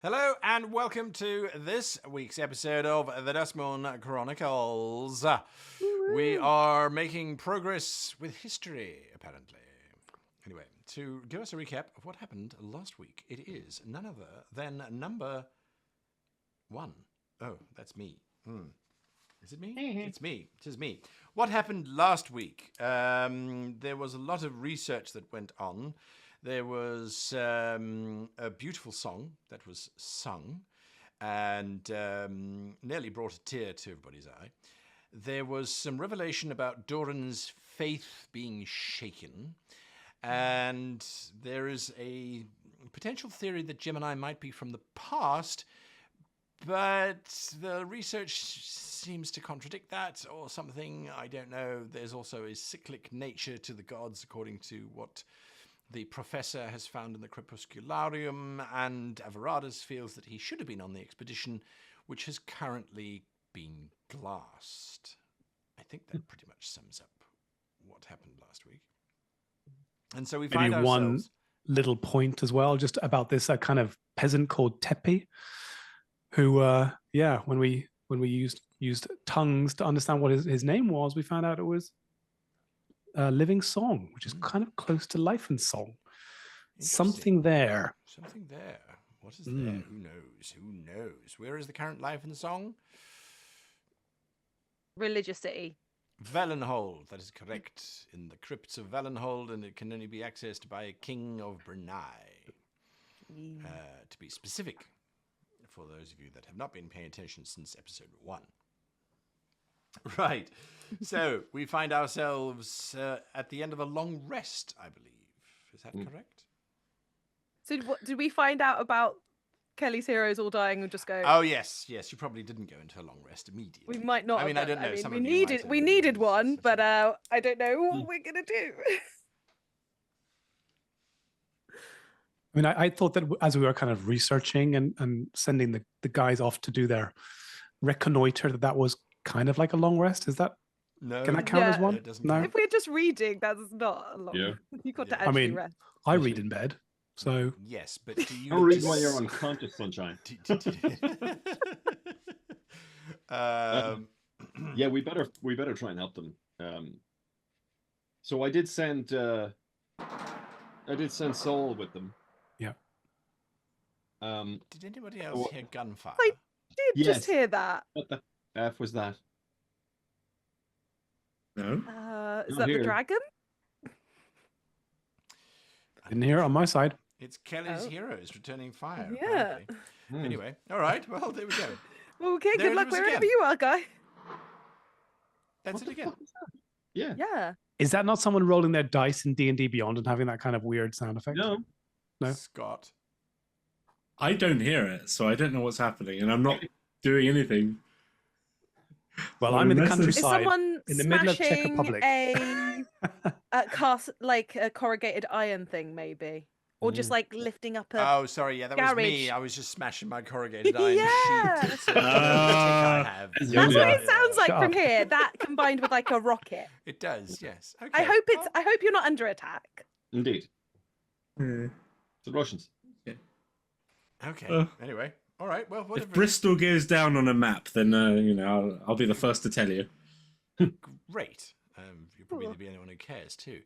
Hello and welcome to this week's episode of the Duskmourn Chronicles. We are making progress with history, apparently. Anyway, to give us a recap of what happened last week, it is none other than number 1. Oh, that's me. Is it me? It's me. It is me. What happened last week? There was a lot of research that went on. There was a beautiful song that was sung and nearly brought a tear to everybody's eye. There was some revelation about Doran's faith being shaken. And there is a potential theory that Gemini might be from the past, but the research seems to contradict that or something. I don't know. There's also a cyclic nature to the gods, according to what the professor has found in the Crepuscularium, and Averardus feels that he should have been on the expedition, which has currently been glassed. I think that pretty much sums up what happened last week. And so we find Maybe ourselves... one little point as well, just about this kind of peasant called Tepi, who, when we used tongues to understand what his name was, we found out it was living song, which is kind of close to life and song. Something there. Something there. What is there? Who knows? Who knows? Where is the current life and song? Religious city. Valenhold, that is correct. In the crypts of Valenhold, and it can only be accessed by a king of Brunei. To be specific, for those of you that have not been paying attention since episode 1. Right, so we find ourselves at the end of a long rest, I believe. Is that correct? So what, did we find out about Kelly's heroes all dying and just go? Oh yes, you probably didn't go into a long rest immediately. We might not. I mean, have I don't know. I mean, we needed one, but I don't know what we're gonna do. I mean, I thought that as we were kind of researching and sending the guys off to do their reconnoiter, that was kind of like a long rest. Is that? No. Can that count as one? It doesn't No. If we're just reading, that's not a long. Yeah. You got to actually rest. I read in bed, so yes, but do you? Don't read while you're unconscious, sunshine. Yeah, we better try and help them. So I did send Saul with them. Yeah. Did anybody else hear gunfire? I did Yes. just hear that. What the F was that? No. Is Not that here. the dragon? didn't hear it on my side. It's Kelly's heroes returning fire. Yeah. Apparently. Anyway, all right. Well, there we go. Well, okay, There good it luck was wherever again. you are, guy. That's it again. Yeah. Yeah. Is that not someone rolling their dice in D&D Beyond and having that kind of weird sound effect? No. No. Scott. I don't hear it, so I don't know what's happening, and I'm not doing anything. Well, So I'm in the unless there's- Is countryside. someone in the middle of Czech smashing Republic. a cast like a corrugated iron thing, maybe, or just like lifting up a? Oh, sorry. Yeah, that was me. garage. I was just smashing my corrugated iron Yeah. sheet. It's a tick I have. That's Yeah. what it sounds like Shut from up. here. That combined with like a rocket. It does. Yes. Okay. I hope you're not under attack. Indeed. Yeah. The Russians. Okay. Anyway. All right. Well, whatever. If Bristol goes down on a map, then I'll be the first to tell you. Great. You're probably the only one who cares too.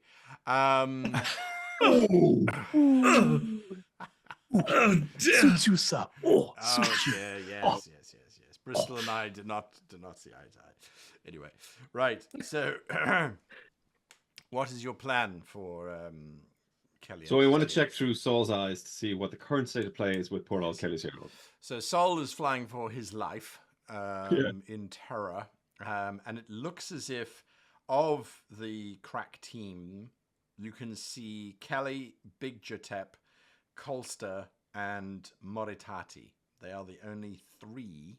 Oh dear. Suits you, sir. Oh, Oh, suits you. yeah, yes. Bristol and I did not see eye to eye. Anyway, right. So, what is your plan for Kelly? So we want to check through Saul's eyes to see what the current state of play is with poor old Kelly's hero. So Saul is flying for his life in terror, and it looks as if of the crack team, you can see Kelly, Big Jotep, Colster, and Moritati. They are the only 3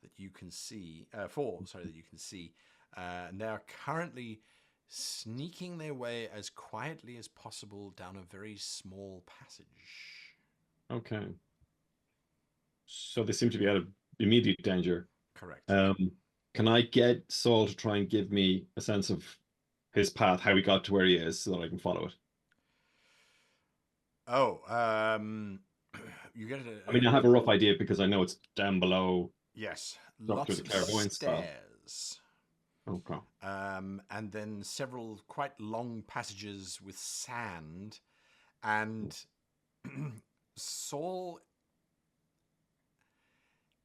that you can see, 4, sorry, that you can see. And they are currently sneaking their way as quietly as possible down a very small passage. Okay. So they seem to be out of immediate danger. Correct. Can I get Saul to try and give me a sense of his path, how he got to where he is, so that I can follow it? Oh, you get I mean, I have a rough idea because I know it's down below. yes, Not lots through the of clairvoyance spell. stairs. Okay. And then several quite long passages with sand, and Saul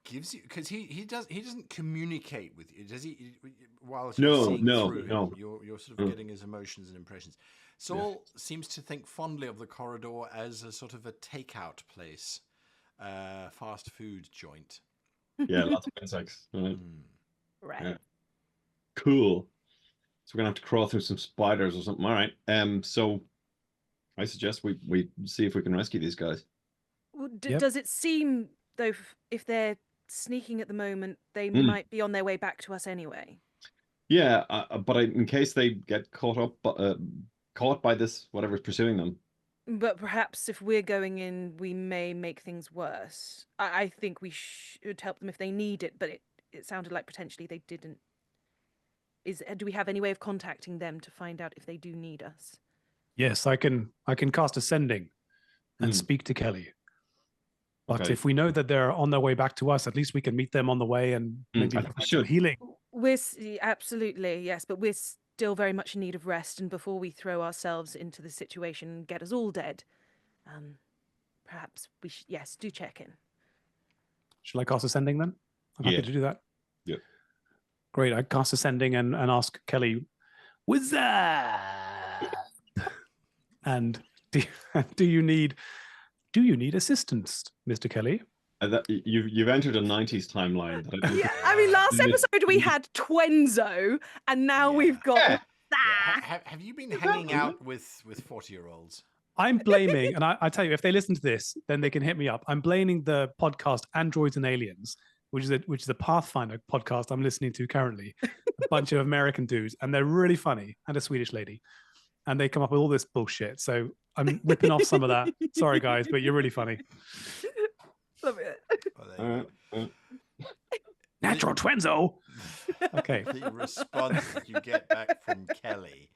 gives you, because he doesn't communicate with you, does he? While you're No, seeing no, through him, no. you're sort of getting his emotions and impressions. Saul seems to think fondly of the corridor as a sort of a takeout place, fast food joint. Yeah, lots of insects. Right. Right. Yeah. Cool. So we're gonna have to crawl through some spiders or something. All right. So I suggest we see if we can rescue these guys. Well, Yep. does it seem though if they're sneaking at the moment, they Hmm. might be on their way back to us anyway? Yeah, but in case they get caught by this whatever's pursuing them. But perhaps if we're going in, we may make things worse. I think we should help them if they need it, but it sounded like potentially they didn't. Do we have any way of contacting them to find out if they do need us? Yes, I can cast Ascending and Hmm. speak to Kelly. But Okay. if we know that they're on their way back to us, at least we can meet them on the way and maybe I think we provide some should. healing. Absolutely, yes, but we're still very much in need of rest, and before we throw ourselves into the situation and get us all dead, perhaps we should, yes, do check in. Shall I cast Ascending then? I'm happy Yeah. to do that. Yeah. Great. I cast Ascending and ask Kelly, what's that? And do you need assistance, Mr. Kelly? You've entered a 90s timeline. That I don't Yeah, think- I mean, last episode we had Twenzo, and now we've got Yeah. that. Have you been hanging out with 40-year-olds? I'm blaming, and I tell you, if they listen to this, then they can hit me up. I'm blaming the podcast Androids and Aliens, which is a Pathfinder podcast I'm listening to currently. A bunch of American dudes, and they're really funny, and a Swedish lady, and they come up with all this bullshit. So I'm ripping off some of that. Sorry, guys, but you're really funny. Love it. Oh, there you go. Natural Twenzo. Okay. The response that you get back from Kelly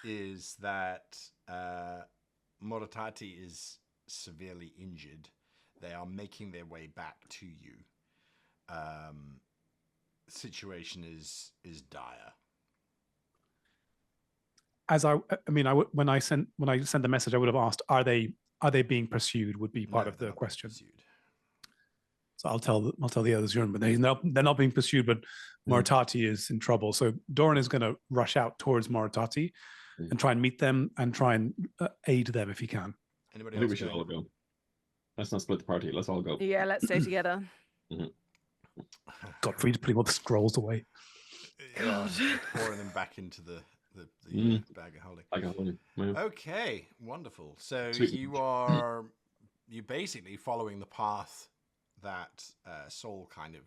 is that Moritati is severely injured. They are making their way back to you. Situation is dire. When I sent the message, I would have asked, are they being pursued? Would be part No, of they're the not being question. pursued. So I'll tell the others, but they're not being pursued. But Moritati is in trouble. So Doran is going to rush out towards Moritati and try and meet them and try and aid them if he can. Anybody I think else we should going? all go. Let's not split the party. Let's all go. Yeah, let's stay together. Godfrey's putting all the scrolls away. Yeah, pouring them back into the bag of holding. I got one. Yeah. Okay, wonderful. So Sweet. you basically following the path that Saul kind of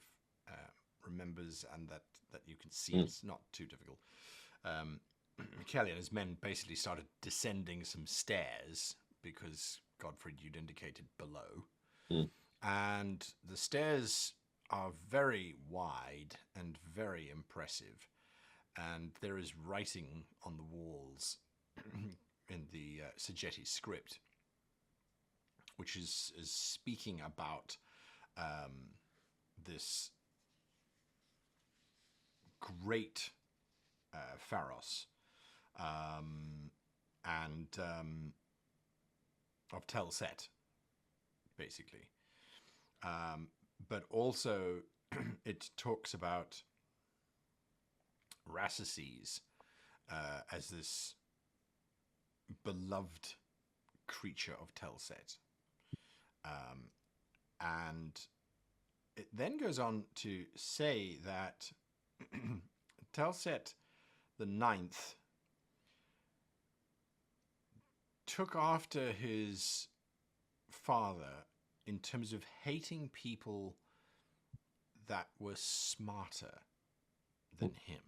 remembers and that you can see. It's not too difficult. Kelly and his men basically started descending some stairs because Godfrey, you'd indicated below. And the stairs are very wide and very impressive. And there is writing on the walls in the Sagetti script, which is speaking about this great Pharos and of Telset, basically. But also it talks about Rassices as this beloved creature of Telset. And it then goes on to say that Telset the Ninth took after his father in terms of hating people that were smarter than him.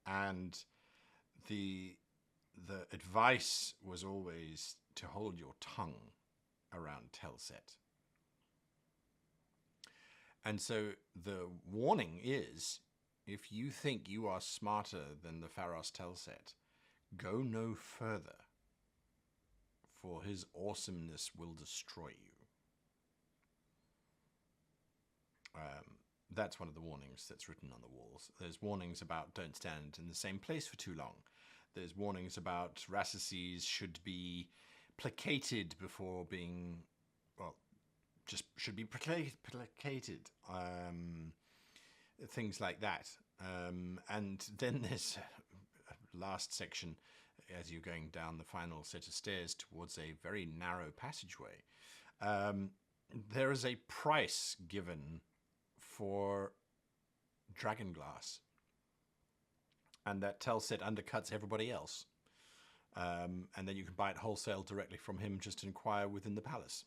And the advice was always to hold your tongue around Telset. And so the warning is, if you think you are smarter than the Pharos Telset, go no further. for his awesomeness will destroy you. That's one of the warnings that's written on the walls. There's warnings about don't stand in the same place for too long. There's warnings about Rassises should be placated before being, well, just should be placated. Things like that. And then there's a last section as you're going down the final set of stairs towards a very narrow passageway. There is a price given for dragon glass, and that Telset undercuts everybody else. And then you can buy it wholesale directly from him. Just inquire within the palace.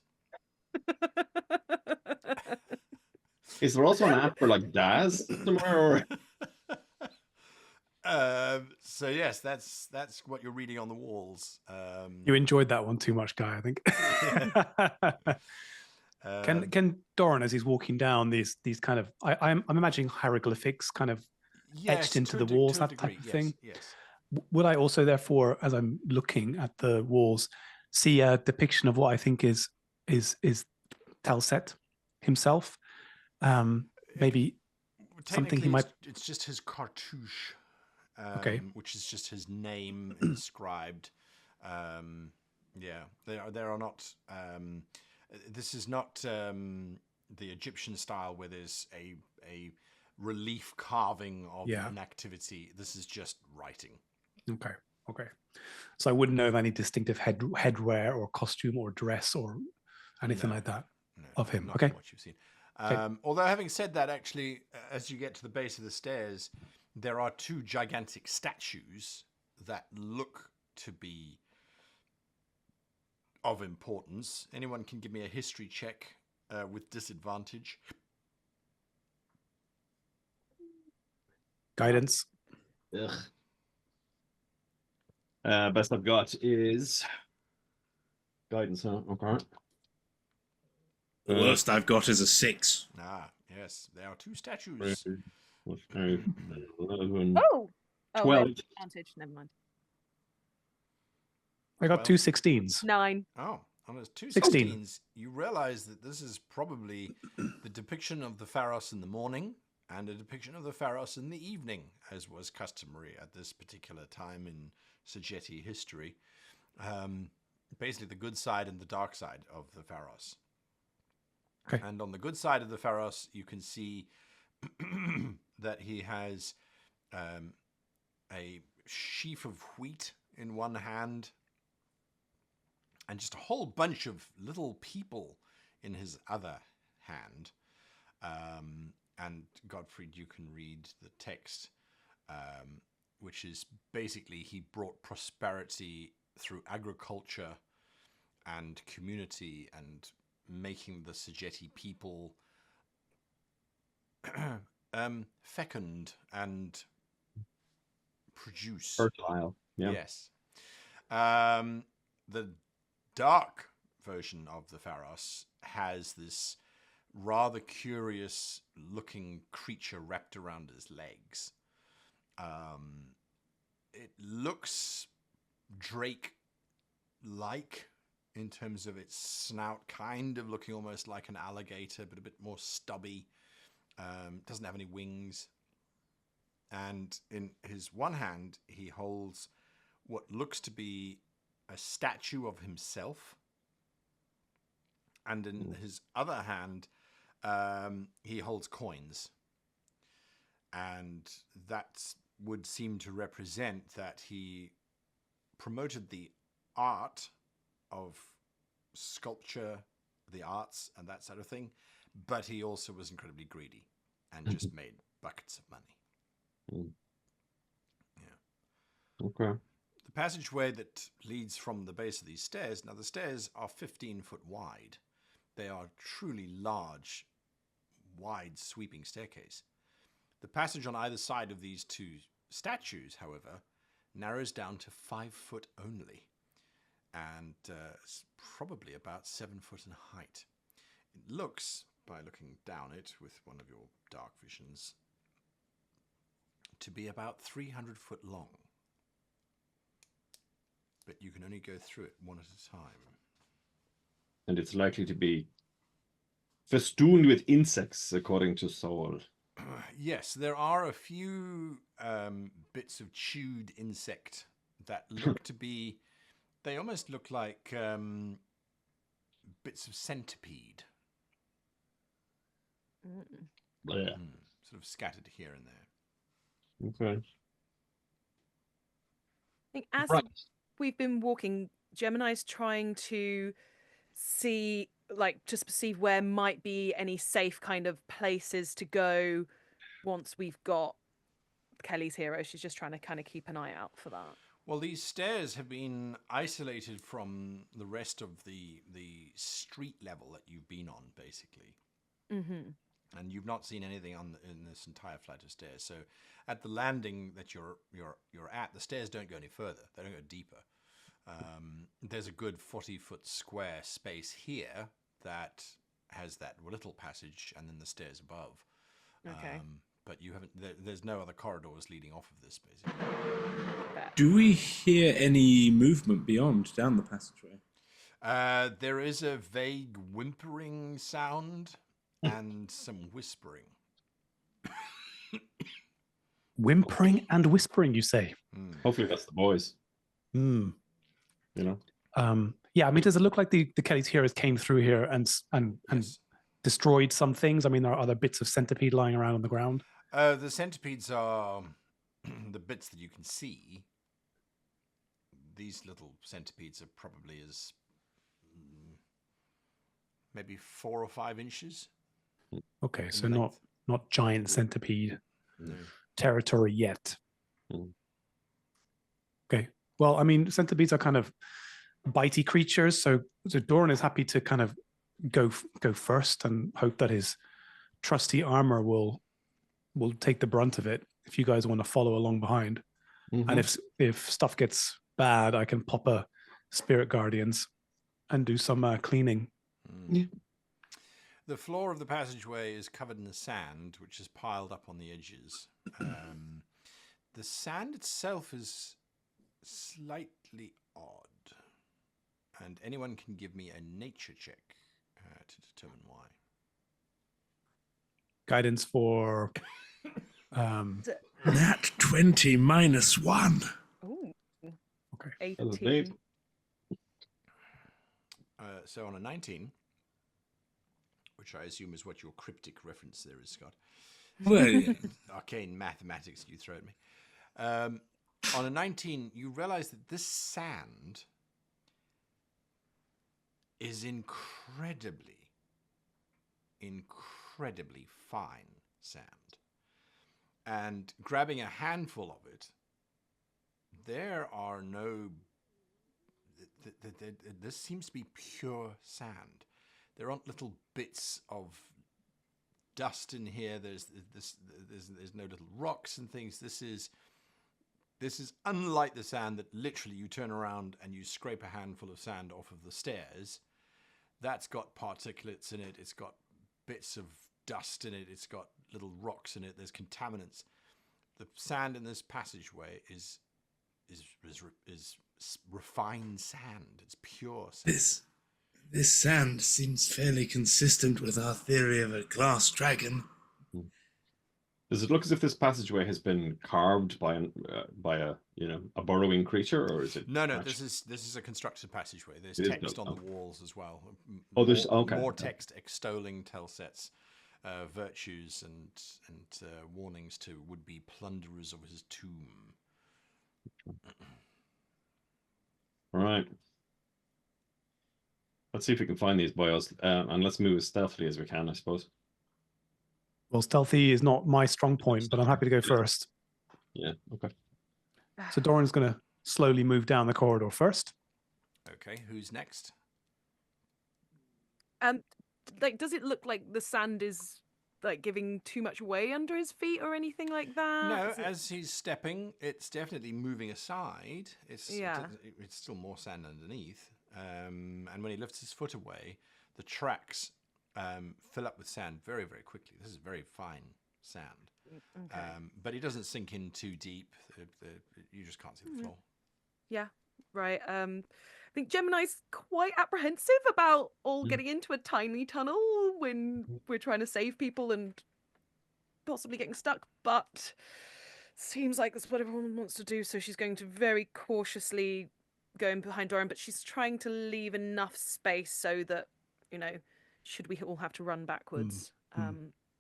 Is there also an app for like Daz somewhere? Or So yes, that's what you're reading on the walls. You enjoyed that one too much, Guy, I think. Can Doran, as he's walking down these kind of, I'm imagining hieroglyphics kind of etched into the walls, that type of thing. Yes. Would I also, therefore, as I'm looking at the walls, see a depiction of what I think is Telset himself? Maybe something he might. It's just his cartouche, Okay. which is just his name inscribed. Yeah, there are not. This is not the Egyptian style where there's a relief carving of an activity. This is just writing. Okay. So I wouldn't know of any distinctive headwear or costume or dress or anything like that of him. Not Okay. from what you've seen. Although having said that, actually, as you get to the base of the stairs, there are two gigantic statues that look to be of importance. Anyone can give me a history check with disadvantage. Guidance. ugh. Best I've got is guidance. Huh? Okay. The worst I've got is a 6. Yes, there are two statues. 11, Oh, 12. advantage. Never mind. I got 2 16s. 9. Oh, on those two 16. 16s, you realize that this is probably the depiction of the Pharos in the morning and a depiction of the Pharos in the evening, as was customary at this particular time in Sajeti history. Basically, the good side and the dark side of the Pharos. Okay. And on the good side of the Pharos, you can see that he has a sheaf of wheat in one hand and just a whole bunch of little people in his other hand. And Gottfried, you can read the text, which is basically he brought prosperity through agriculture and community and making the Sajeti people fecund and produce. Fertile. Yeah. Yes. The dark version of the Pharos has this rather curious looking creature wrapped around his legs. It looks Drake-like in terms of its snout, kind of looking almost like an alligator, but a bit more stubby. Doesn't have any wings. And in his one hand, he holds what looks to be a statue of himself. And in his other hand, he holds coins. And that would seem to represent that he promoted the art of sculpture, the arts, and that sort of thing. But he also was incredibly greedy and just made buckets of money. Yeah. Okay. The passageway that leads from the base of these stairs, now the stairs are 15 foot wide. They are truly large, wide, sweeping staircase. The passage on either side of these two statues, however, narrows down to 5 foot only, and it's probably about 7 foot in height. It looks, by looking down it with one of your dark visions, to be about 300 foot long. but you can only go through it one at a time. And it's likely to be festooned with insects, according to Saul. Yes, there are a few bits of chewed insect that look to be. They almost look like bits of centipede, Yeah. sort of scattered here and there. Okay. I think as Right. we've been walking, Gemini's trying to see, like, just perceive where might be any safe kind of places to go once we've got Kelly's hero. She's just trying to kind of keep an eye out for that. Well, these stairs have been isolated from the rest of the street level that you've been on, basically. Mm-hmm. And you've not seen anything in this entire flight of stairs. So, at the landing that you're at, the stairs don't go any further. They don't go deeper. There's a good 40-foot square space here that has that little passage, and then the stairs above. Okay. But you haven't. There's no other corridors leading off of this, basically. Fair. Do we hear any movement beyond down the passageway? There is a vague whimpering sound and some whispering. Whimpering and whispering, you say? Hopefully that's the boys. Hmm. You know. Yeah, I mean, does it look like the Kelly's heroes came through here and Yes. destroyed some things? I mean, are there bits of centipede lying around on the ground? The centipedes are the bits that you can see. These little centipedes are probably as maybe 4 or 5 inches. Okay, so in not length. not giant centipede No. territory yet. Mm. Okay. Well, I mean, centipedes are kind of bitey creatures, so Doran is happy to kind of go first and hope that his trusty armor will take the brunt of it if you guys want to follow along behind. And if stuff gets bad, I can pop a spirit guardians and do some cleaning. Yeah. The floor of the passageway is covered in the sand, which is piled up on the edges. The sand itself is slightly odd, and anyone can give me a nature check to determine why. Guidance for Nat 20 -1. Ooh. Okay. That was big. 18. So on a 19, which I assume is what your cryptic reference there is, Scott. Well, Arcane mathematics you throw at me. On a 19, you realize that this sand is incredibly fine sand. And grabbing a handful of it, there are no... This seems to be pure sand. There aren't little bits of dust in here. There's no little rocks and things. This is unlike the sand that literally you turn around and you scrape a handful of sand off of the stairs. That's got particulates in it. It's got bits of dust in it. It's got little rocks in it. There's contaminants. The sand in this passageway is refined sand. It's pure sand. This sand seems fairly consistent with our theory of a glass dragon. Does it look as if this passageway has been carved by a burrowing creature, or is it? No. actually- This is a constructed passageway. There's It is text built, on the okay. walls as well. Oh, there's- okay, more okay. text extolling Telset's virtues and warnings to would-be plunderers of his tomb. All right. Let's see if we can find these boys, and let's move as stealthily as we can, I suppose. well, stealthy is not my strong point, but I'm happy to go first. Yeah. Okay. So Doran's going to slowly move down the corridor first. Okay, who's next? Like, does it look like the sand is like giving too much way under his feet or anything like that? No, Is it- as he's stepping, it's definitely moving aside. Yeah. It's still more sand underneath. And when he lifts his foot away, the tracks fill up with sand very, very quickly. This is very fine sand. Okay. But he doesn't sink in too deep. You just can't see the floor. Yeah. right? I think Gemini's quite apprehensive about all getting into a tiny tunnel when we're trying to save people and possibly getting stuck, but seems like that's what everyone wants to do, so she's going to very cautiously go in behind Doran, but she's trying to leave enough space so that, should we all have to run backwards,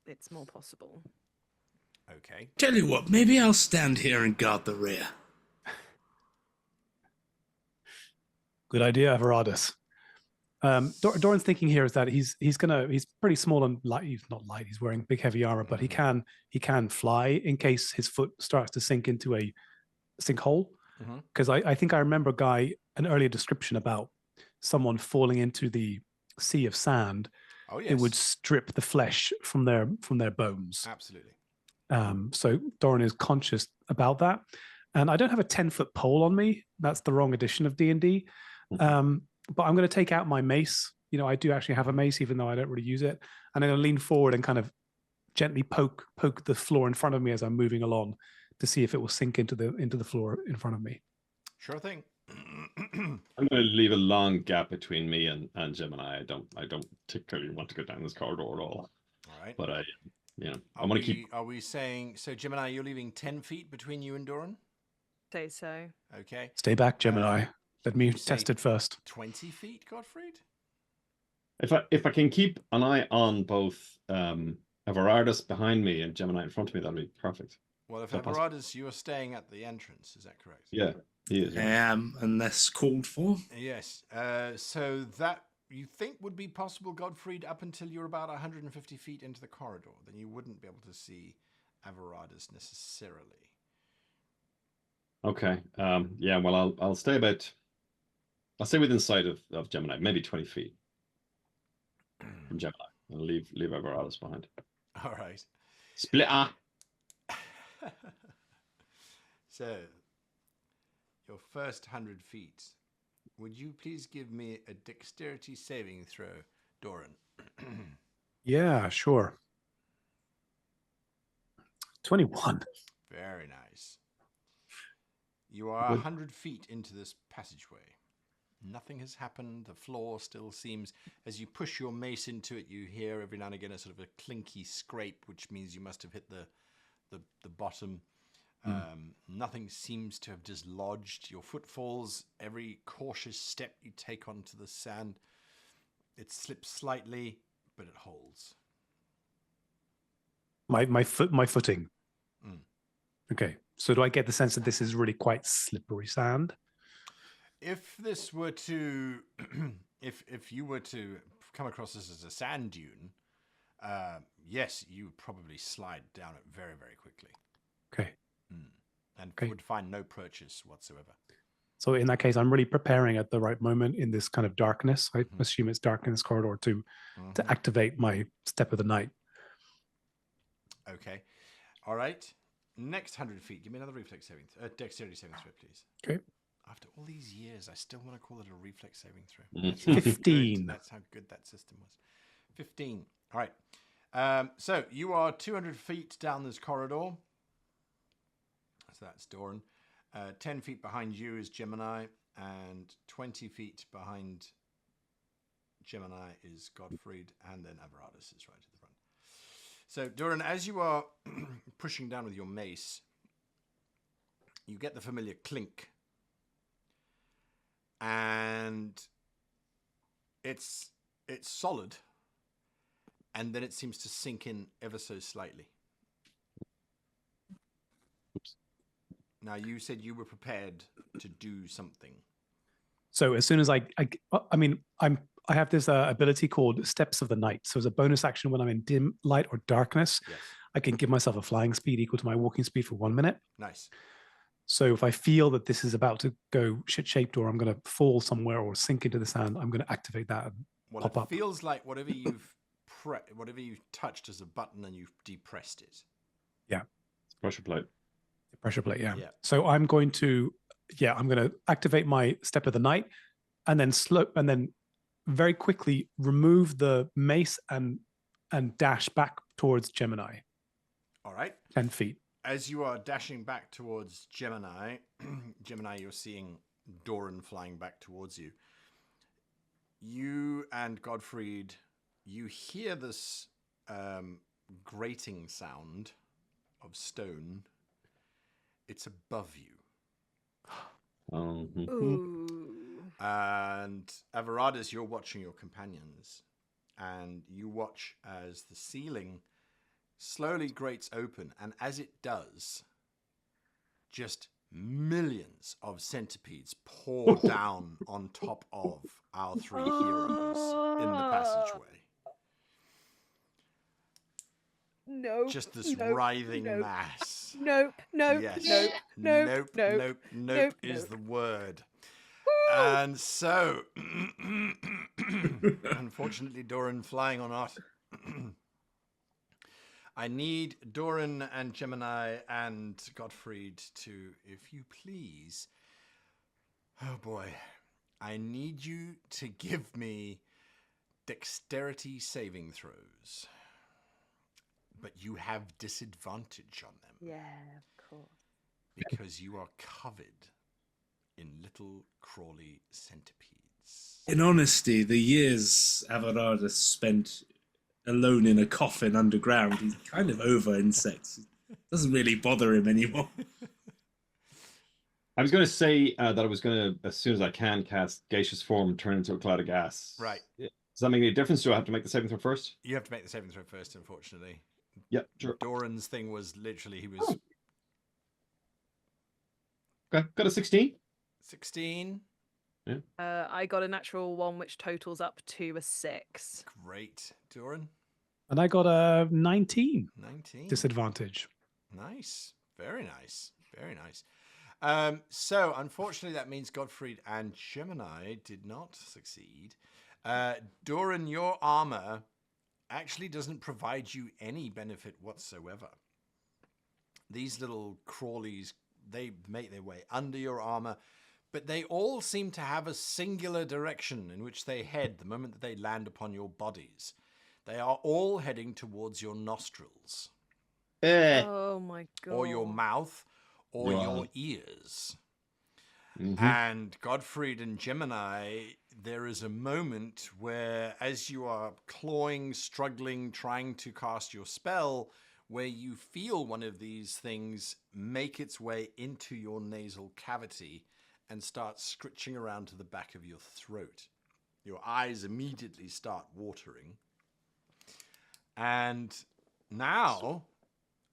it's more possible. Okay. Tell you what, maybe I'll stand here and guard the rear. Good idea, Varadis. Doran's thinking here is that he's pretty small and light. He's not light. He's wearing big heavy armor, but he can fly in case his foot starts to sink into a sinkhole. Because I think I remember an earlier description about someone falling into the sea of sand. Oh yes. It would strip the flesh from their bones. Absolutely. So Doran is conscious about that, and I don't have a 10-foot pole on me. That's the wrong edition of D&D. But I'm going to take out my mace. I do actually have a mace, even though I don't really use it. And I'm going to lean forward and kind of gently poke the floor in front of me as I'm moving along to see if it will sink into the floor in front of me. Sure thing. I'm going to leave a long gap between me and Gemini. I don't particularly want to go down this corridor at all. All right. But I want to keep. Are we saying so, Gemini? You're leaving 10 feet between you and Doran? Say so. Okay. Stay back, Gemini. Let me test it first. 20 feet, Gottfried? If I can keep an eye on both Everardus behind me and Gemini in front of me, that'd be perfect. Well, if Everardus, you are staying at the entrance, is that correct? Yeah, he is. I am, unless called for. Yes. So that you think would be possible, Gottfried, up until you're about 150 feet into the corridor. Then you wouldn't be able to see Everardus necessarily. Okay. Yeah. Well, I'll stay within sight of Gemini, maybe 20 feet from Gemini, and leave Everardus behind. All right. Splitter. So, your first 100 feet. Would you please give me a dexterity saving throw, Doran? Yeah, sure. 21. Very nice. You are 100 feet into this passageway. Nothing has happened. The floor still seems, as you push your mace into it, you hear every now and again a sort of a clinky scrape, which means you must have hit the bottom. Nothing seems to have dislodged your footfalls. Every cautious step you take onto the sand, it slips slightly, but it holds. My footing. Okay. So do I get the sense that this is really quite slippery sand? If this were to, if you were to come across this as a sand dune, yes, you would probably slide down it very, very quickly. Okay. And would find no purchase whatsoever. So in that case, I'm really preparing at the right moment in this kind of darkness. I assume it's dark in this corridor to activate my step of the night. Okay. All right. Next 100 feet. Give me another dexterity saving throw, please. Okay. After all these years, I still want to call it a reflex saving throw. 15. That's how good that system was. 15. All right. So you are 200 feet down this corridor. So that's Doran. 10 feet behind you is Gemini, and 20 feet behind Gemini is Gottfried, and then Everardus is right at the front. So, Doran, as you are pushing down with your mace, you get the familiar clink. And it's solid, and then it seems to sink in ever so slightly. Oops. Now, you said you were prepared to do something. So as soon as I have this ability called Steps of the Night. So as a bonus action, when I'm in dim light or darkness, Yes. I can give myself a flying speed equal to my walking speed for 1 minute. Nice. So if I feel that this is about to go shit-shaped or I'm going to fall somewhere or sink into the sand, I'm going to activate that and pop up. Feels like whatever you've touched as a button and you've depressed it. Yeah. Pressure plate. Pressure plate, yeah. Yeah. So I'm going to activate my Step of the Night and then very quickly remove the mace and dash back towards Gemini. All right. 10 feet. As you are dashing back towards Gemini, you're seeing Doran flying back towards you. You and Godfried, you hear this grating sound of stone. It's above you. Ooh. And Avaradis, you're watching your companions, and you watch as the ceiling slowly grates open, and as it does, just millions of centipedes pour down on top of our three heroes in the passageway. No. Just this nope, writhing nope, mass. Nope. Nope. Yes. Nope. Nope. Nope Nope. is Nope. the word. And so, unfortunately, Doran flying or not, I need Doran and Gemini and Gottfried to, if you please, oh boy, I need you to give me dexterity saving throws. But you have disadvantage on them. Yeah, of course. Because you are covered in little crawly centipedes. In honesty, the years Avaradis spent alone in a coffin underground, he's kind of over insects. It doesn't really bother him anymore. I was going to say that I was going to, as soon as I can, cast gaseous form and turn into a cloud of gas. Right. Does that make any difference? Do I have to make the saving throw first? You have to make the saving throw first, unfortunately. Yep, sure. Doran's thing was literally, he was Okay, got a 16. 16. I got a natural one, which totals up to a 6. Great. Doran, And I got a 19 19. disadvantage. Nice. Very nice. Very nice. So, unfortunately, that means Gottfried and Gemini did not succeed. Doran, your armor actually doesn't provide you any benefit whatsoever. These little crawlies, they make their way under your armor, but they all seem to have a singular direction in which they head the moment that they land upon your bodies. They are all heading towards your nostrils, Oh my god. or your mouth, or Wow. your ears. Mhm. And Gottfried and Gemini, there is a moment where, as you are clawing, struggling, trying to cast your spell, where you feel one of these things make its way into your nasal cavity and start scritching around to the back of your throat. Your eyes immediately start watering. And now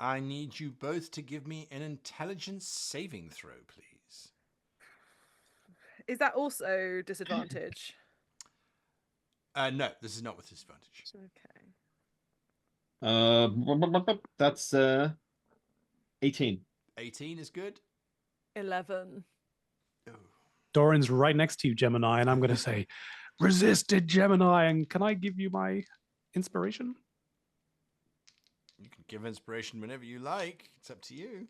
I need you both to give me an intelligence saving throw, please. Is that also disadvantage? No, this is not with disadvantage. Okay. That's 18. 18 is good. 11. Oh. Doran's right next to you, Gemini, and I'm going to say, resisted, Gemini. And can I give you my inspiration? You can give inspiration whenever you like. It's up to you.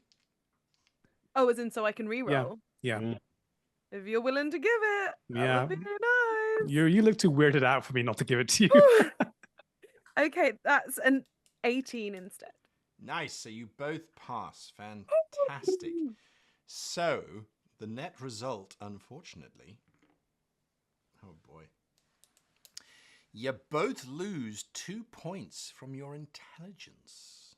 Oh, as in so I can reroll? Yeah. Mm. If you're willing to give it, that Yeah. would be nice. You look too weirded out for me not to give it to you. Okay, that's an 18 instead. Nice. So you both pass. Fantastic. So the net result, unfortunately, oh boy, you both lose 2 points from your intelligence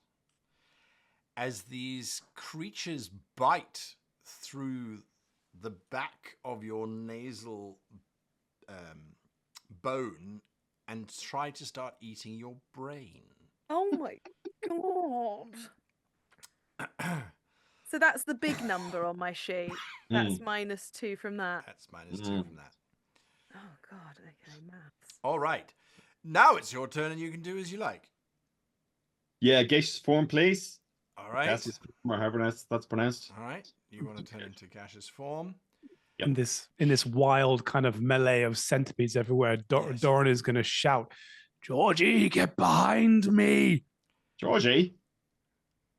as these creatures bite through the back of your nasal bone and try to start eating your brain. Oh my god. So that's the big number on my sheet. That's -2 from that. That's -2 from that. Oh god, okay, maths. All right. Now it's your turn and you can do as you like. Yeah, gaseous form, please. All right. Gaseous form, or however that's pronounced. All right. You want to turn into gaseous form. Yep. In this wild kind of melee of centipedes everywhere, Yes. Doran is going to shout, "Georgie, get behind me!" Georgie.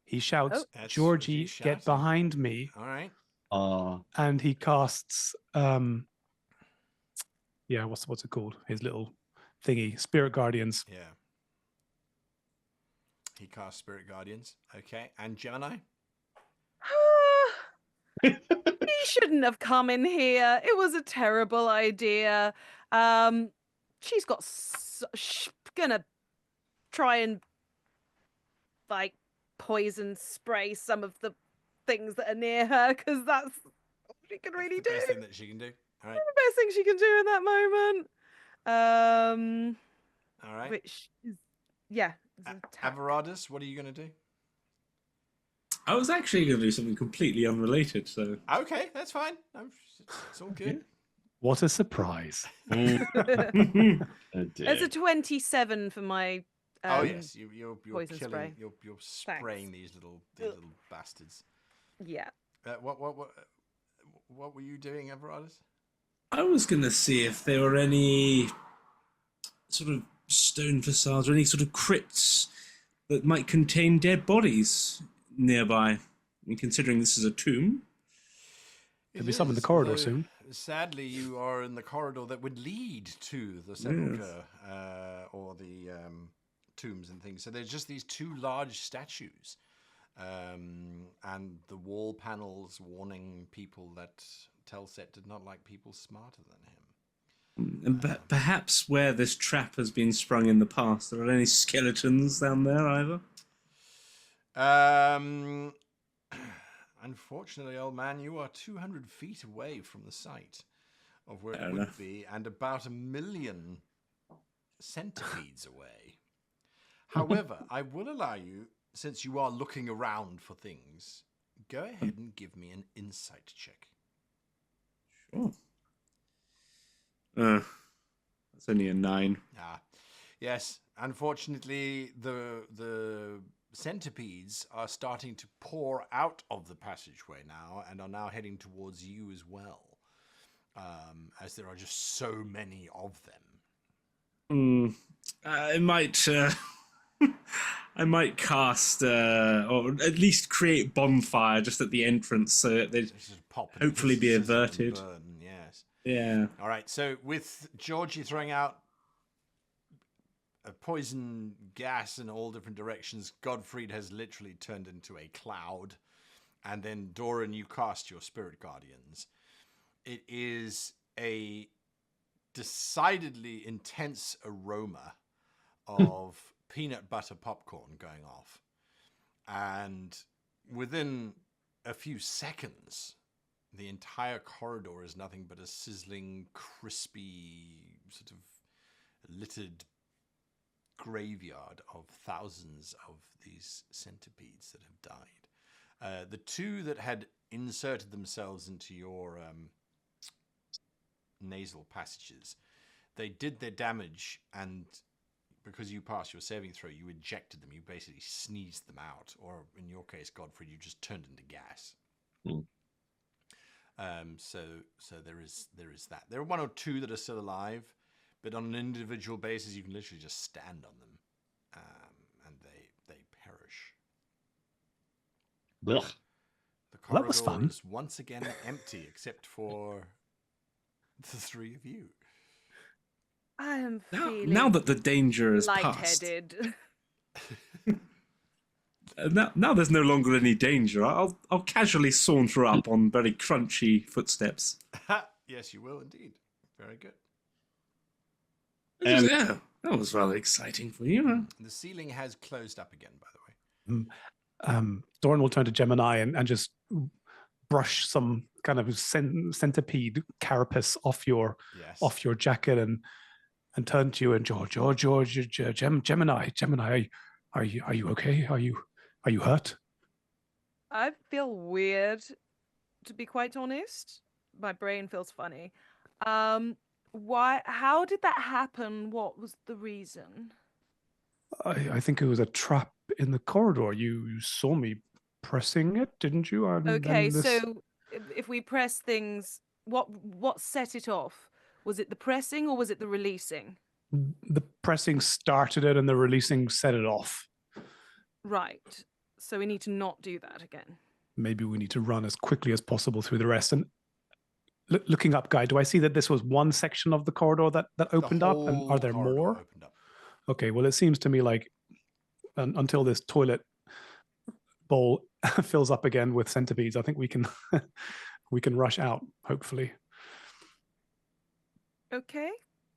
He shouts, Oh. That's "Georgie, what you get shout. behind me!" All right. And he casts, yeah, what's it called? His little thingy, Spirit Guardians. Yeah. He casts Spirit Guardians. Okay. And Gemini? He shouldn't have come in here. It was a terrible idea. She's got gonna try and like poison spray some of the things that are near her because that's all she can really the do. best thing that she can do. All right. The best thing she can do in that moment. All right. Which is it's an attack. Avaradus, what are you going to do? I was actually going to do something completely unrelated. So Okay, that's fine. It's all good. What a surprise. Oh, It's a 27 for my. Oh yes, you're poison killing. spray. You're spraying these little bastards. Yeah. What were you doing, Avaradus? I was going to see if there were any sort of stone facades or any sort of crypts that might contain dead bodies nearby. I mean, considering this is a tomb. There'll be some in the corridor soon. Sadly, you are in the corridor that would lead to the sepulchre or the tombs and things. So there's just these two large statues, and the wall panels warning people that Telset did not like people smarter than him. And perhaps where this trap has been sprung in the past, there are any skeletons down there either? Unfortunately, old man, you are 200 feet away from the site of where Fair it would enough. be, and about 1 million centipedes away. However, I will allow you, since you are looking around for things, go ahead and give me an insight check. Sure. That's only a 9. Yes. Unfortunately, the centipedes are starting to pour out of the passageway now and are now heading towards you as well, as there are just so many of them. I might, I might cast, or at least create bonfire just at the entrance so that they'd Just pop and hopefully be sizzle and averted. burn, yes. Yeah. All right. So with Georgie throwing out a poison gas in all different directions, Godfried has literally turned into a cloud. And then Doran, you cast your spirit guardians. It is a decidedly intense aroma of peanut butter popcorn going off. And within a few seconds, the entire corridor is nothing but a sizzling, crispy, sort of littered graveyard of thousands of these centipedes that have died. The two that had inserted themselves into your nasal passages, they did their damage, and because you passed your saving throw, you ejected them. You basically sneezed them out, or in your case, Godfrey, you just turned into gas. So there is that. There are one or two that are still alive, but on an individual basis, you can literally just stand on them, and they perish. Blech. The Well, that was corridor fun. is once again empty, except for the three of you. I am feeling Now that the danger is past, lightheaded. now there's no longer any danger. I'll casually saunter up on very crunchy footsteps. Yes, you will indeed. Very good. Yeah, that was rather exciting for you. Huh? The ceiling has closed up again, by the way. Doran will turn to Gemini and just brush some kind of centipede carapace off your Yes. jacket and turn to you and Gemini, are you okay? Are you hurt? I feel weird, to be quite honest. My brain feels funny. Why? How did that happen? What was the reason? I think it was a trap in the corridor. You saw me pressing it, didn't you? And Okay, then this- so if we press things, what set it off? Was it the pressing or was it the releasing? the pressing started it and the releasing set it off. Right. So we need to not do that again. Maybe we need to run as quickly as possible through the rest. And looking up, Guy, do I see that this was one section of the corridor that opened up? And whole are there corridor more? opened up. Okay, well, it seems to me like until this toilet bowl fills up again with centipedes, I think we can we can rush out, hopefully. Okay.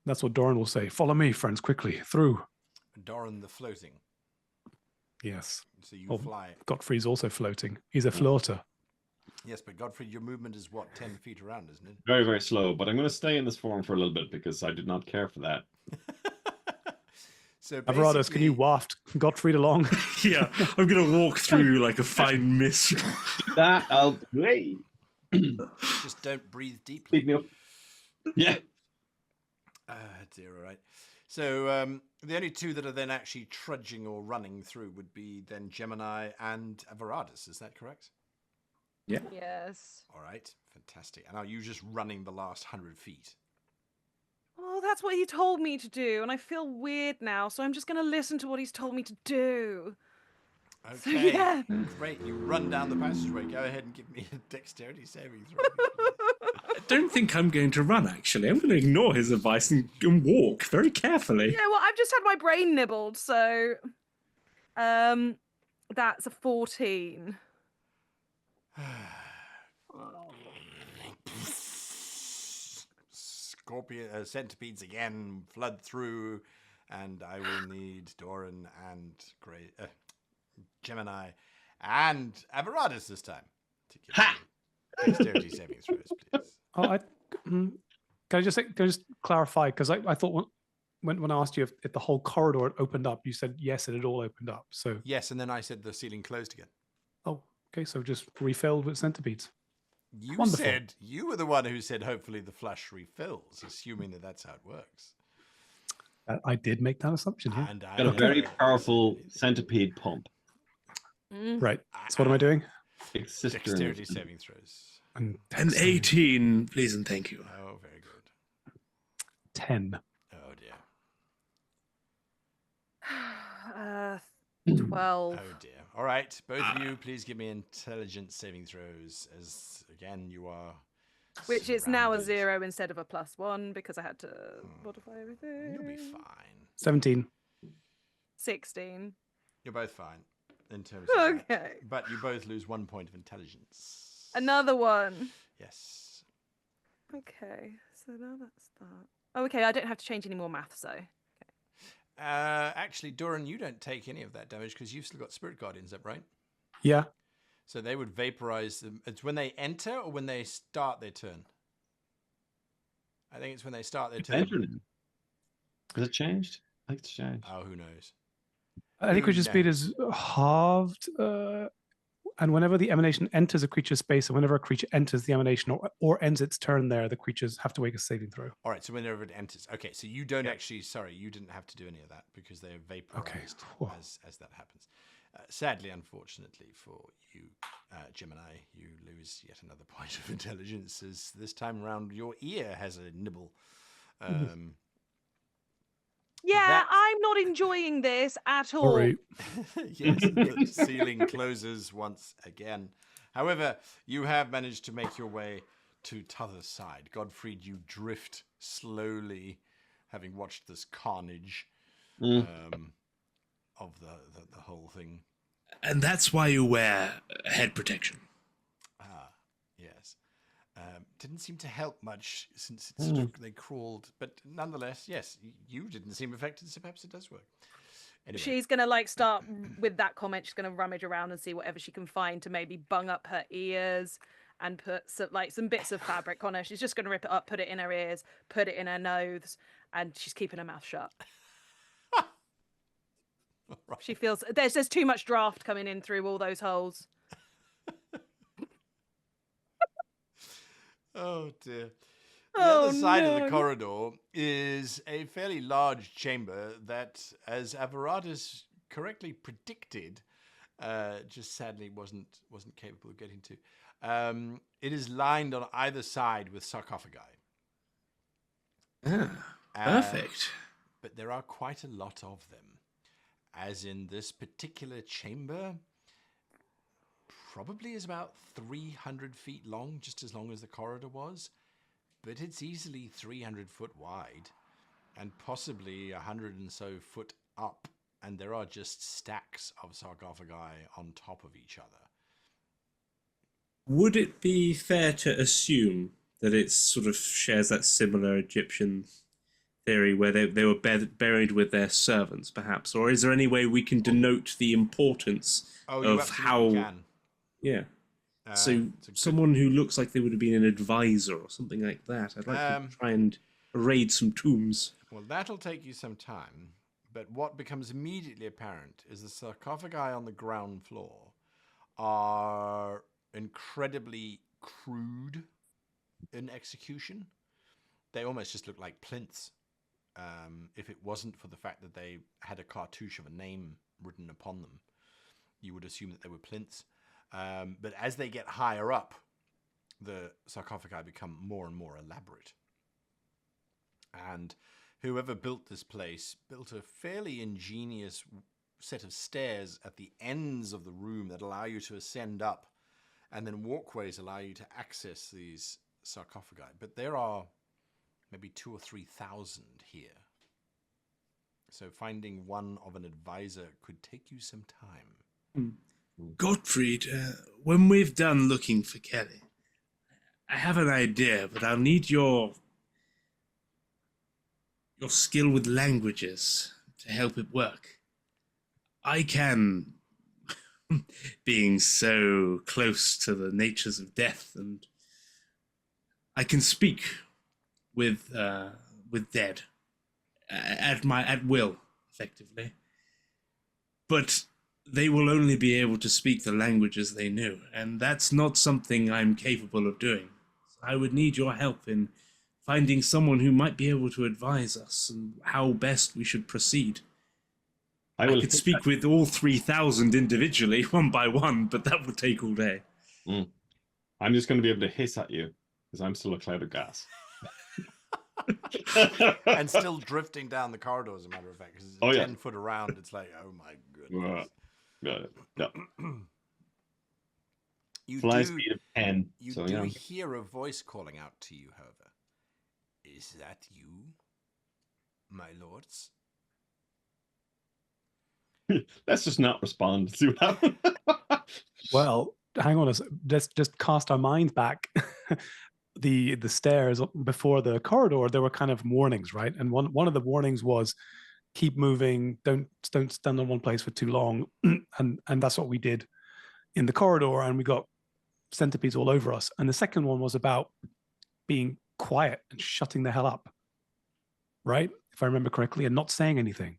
That's what Doran will say. Follow me, friends, quickly. Through. Doran the floating. Yes. So you Oh. fly. Godfrey's also floating. He's a floater. Yes, but Godfrey, your movement is what, 10 feet around, isn't it? Very, very slow, but I'm going to stay in this form for a little bit because I did not care for that. So Avarados, can you basically, waft Gottfried along? Yeah, I'm gonna walk through like a fine mist. That I'll wait. just don't breathe deeply. Pick me up. Yeah. Dear, all right. So the only two that are then actually trudging or running through would be then Gemini and Avarados. Is that correct? Yes. All right, fantastic. And are you just running the last 100 feet? Oh, that's what he told me to do, and I feel weird now, so I'm just going to listen to what he's told me to do. So, Okay, yeah. great. You run down the passageway. Go ahead and give me a dexterity saving throw. I don't think I'm going to run, actually. I'm going to ignore his advice and walk very carefully. Yeah, well, I've just had my brain nibbled, so that's a 14. Scorpion, centipedes again flood through, and I will need Doran and Gemini and Avarados this time. To give me dexterity saving throws, please. Oh, can I just clarify? Because I thought when I asked you if the whole corridor had opened up, you said yes, it had all opened up. So Yes, and then I said the ceiling closed again. oh, okay, so just refilled with centipedes. You Wonderful. said you were the one who said hopefully the flush refills, assuming that that's how it works. I did make that assumption. Yeah. And I Got a very never powerful said anything. centipede pump. Right. So what am I doing? Its sister in Dexterity it. saving throws. And An 18, please and thank you. Oh, very good. 10. Oh dear. 12. Oh dear. All right, both of you, please give me intelligence saving throws. As again, you are. Which is now a surrounded. 0 instead of a +1 because I had to modify everything. You'll be fine. 17. 16. You're both fine in terms of that. Okay. But you both lose 1 point of intelligence. Another one. Yes. Okay, so now that's that. Oh, okay, I don't have to change any more math, so. Actually, Doran, you don't take any of that damage because you've still got Spirit Guardians up, right? Yeah. So they would vaporize them. It's when they enter or when they start their turn? I think it's when they start their turn. Benjamin. Has it changed? I think it's changed. Oh, who knows? I think creature speed is halved. And whenever the emanation enters a creature's space, and whenever a creature enters the emanation or ends its turn there, the creatures have to make a saving throw. All right, so whenever it enters. Okay, so you don't Yeah. actually, sorry, you didn't have to do any of that because they are vaporized Whew. as that happens. Sadly, unfortunately for you, Gemini, you lose yet another point of intelligence as this time around your ear has a nibble. Yeah, That- I'm not enjoying this at all. Sorry. Yes, the ceiling closes once again. However, you have managed to make your way to t'other side. Godfried, you drift slowly, having watched this carnage of the whole thing. And that's why you wear head protection. Ah, yes. Didn't seem to help much since it's sort of, they crawled, but nonetheless, yes, you didn't seem affected, so perhaps it does work. Anyway. She's going to start with that comment. She's going to rummage around and see whatever she can find to maybe bung up her ears and put some bits of fabric on her. She's just going to rip it up, put it in her ears, put it in her nose, and she's keeping her mouth shut. Right. She feels there's too much draft coming in through all those holes. Oh dear. The Oh, other side of the no. corridor is a fairly large chamber that, as Avarados correctly predicted, just sadly wasn't capable of getting to. It is lined on either side with sarcophagi. Perfect. But there are quite a lot of them. As in this particular chamber, probably is about 300 feet long, just as long as the corridor was. But it's easily 300 foot wide and possibly 100 and so foot up. And there are just stacks of sarcophagi on top of each other. Would it be fair to assume that it sort of shares that similar Egyptian theory where they were buried with their servants, perhaps? Or is there any way we can denote the importance Oh, you of absolutely how... can. Yeah. Uh, So it's a good- someone who looks like they would have been an advisor or something like that. I'd like to try and raid some tombs. Well, that'll take you some time, but what becomes immediately apparent is the sarcophagi on the ground floor are incredibly crude in execution. They almost just look like plinths. If it wasn't for the fact that they had a cartouche of a name written upon them, you would assume that they were plinths. But as they get higher up, the sarcophagi become more and more elaborate. And whoever built this place built a fairly ingenious set of stairs at the ends of the room that allow you to ascend up, and then walkways allow you to access these sarcophagi. But there are maybe 2,000 or 3,000 here. So finding one of an advisor could take you some time. Gottfried, when we've done looking for Kelly, I have an idea, but I'll need your skill with languages to help it work. I can, being so close to the natures of death, and I can speak with dead at will, effectively. But they will only be able to speak the languages they knew, and that's not something I'm capable of doing. So I would need your help in finding someone who might be able to advise us on how best we should proceed. I could speak with all 3,000 individually, one by one, but that would take all day. I'm just going to be able to hiss at you, because I'm still a cloud of gas. And still drifting down the corridor, as a matter of fact, because it's 10 foot around. It's like, oh my goodness. Yeah. You Fly do, speed of 10. you so, do hear a voice calling out to you, however. Is that you, my lords? Let's just not respond. See what happens. Well, hang on. Let's just cast our minds back. The stairs before the corridor, there were kind of warnings, right? And one of the warnings was keep moving, don't stand on one place for too long. and that's what we did in the corridor, and we got centipedes all over us. And the second one was about being quiet and shutting the hell up, right? If I remember correctly, and not saying anything.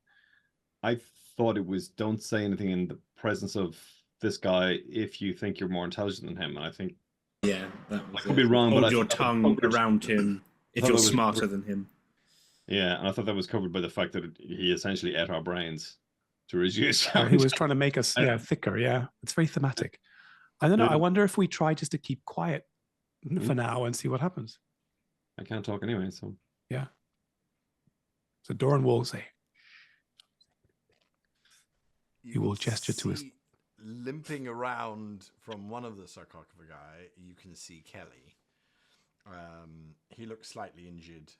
I thought it was don't say anything in the presence of this guy if you think you're more intelligent than him. And I think Yeah, that was I could be wrong, Hold but your I think tongue around him if thought you're that was- smarter than him. Yeah, and I thought that was covered by the fact that he essentially ate our brains to reduce. He was trying to make us thicker. Yeah, it's very thematic. I don't know. I wonder if we try just to keep quiet for now and see what happens. I can't talk anyway, so Yeah. So Doran will say, he will gesture to us. Limping around from one of the sarcophagi, you can see Kelly. He looks slightly injured,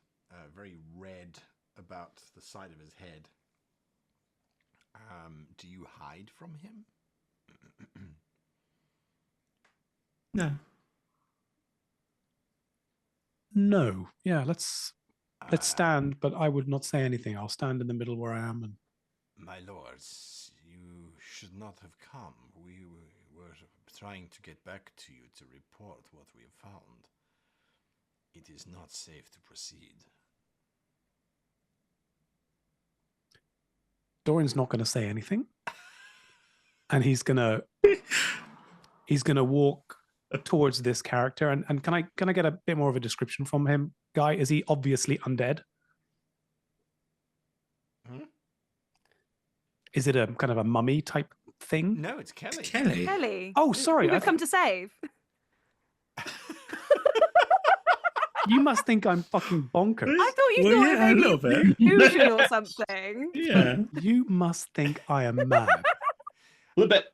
very red about the side of his head. Do you hide from him? No. Yeah, let's stand, but I would not say anything. I'll stand in the middle where I am. And My lords, you should not have come. We were trying to get back to you to report what we have found. It is not safe to proceed. Doran's not going to say anything, and he's gonna walk towards this character. And can I get a bit more of a description from him, Guy? Is he obviously undead? Is it a kind of a mummy type thing? No, it's Kelly. It's Kelly. Kelly. Oh, sorry. We've come to save. You must think I'm fucking bonkers. I thought you Well, thought yeah, a it little may bit. be fusion or something. Yeah. You must think I am mad. a little bit.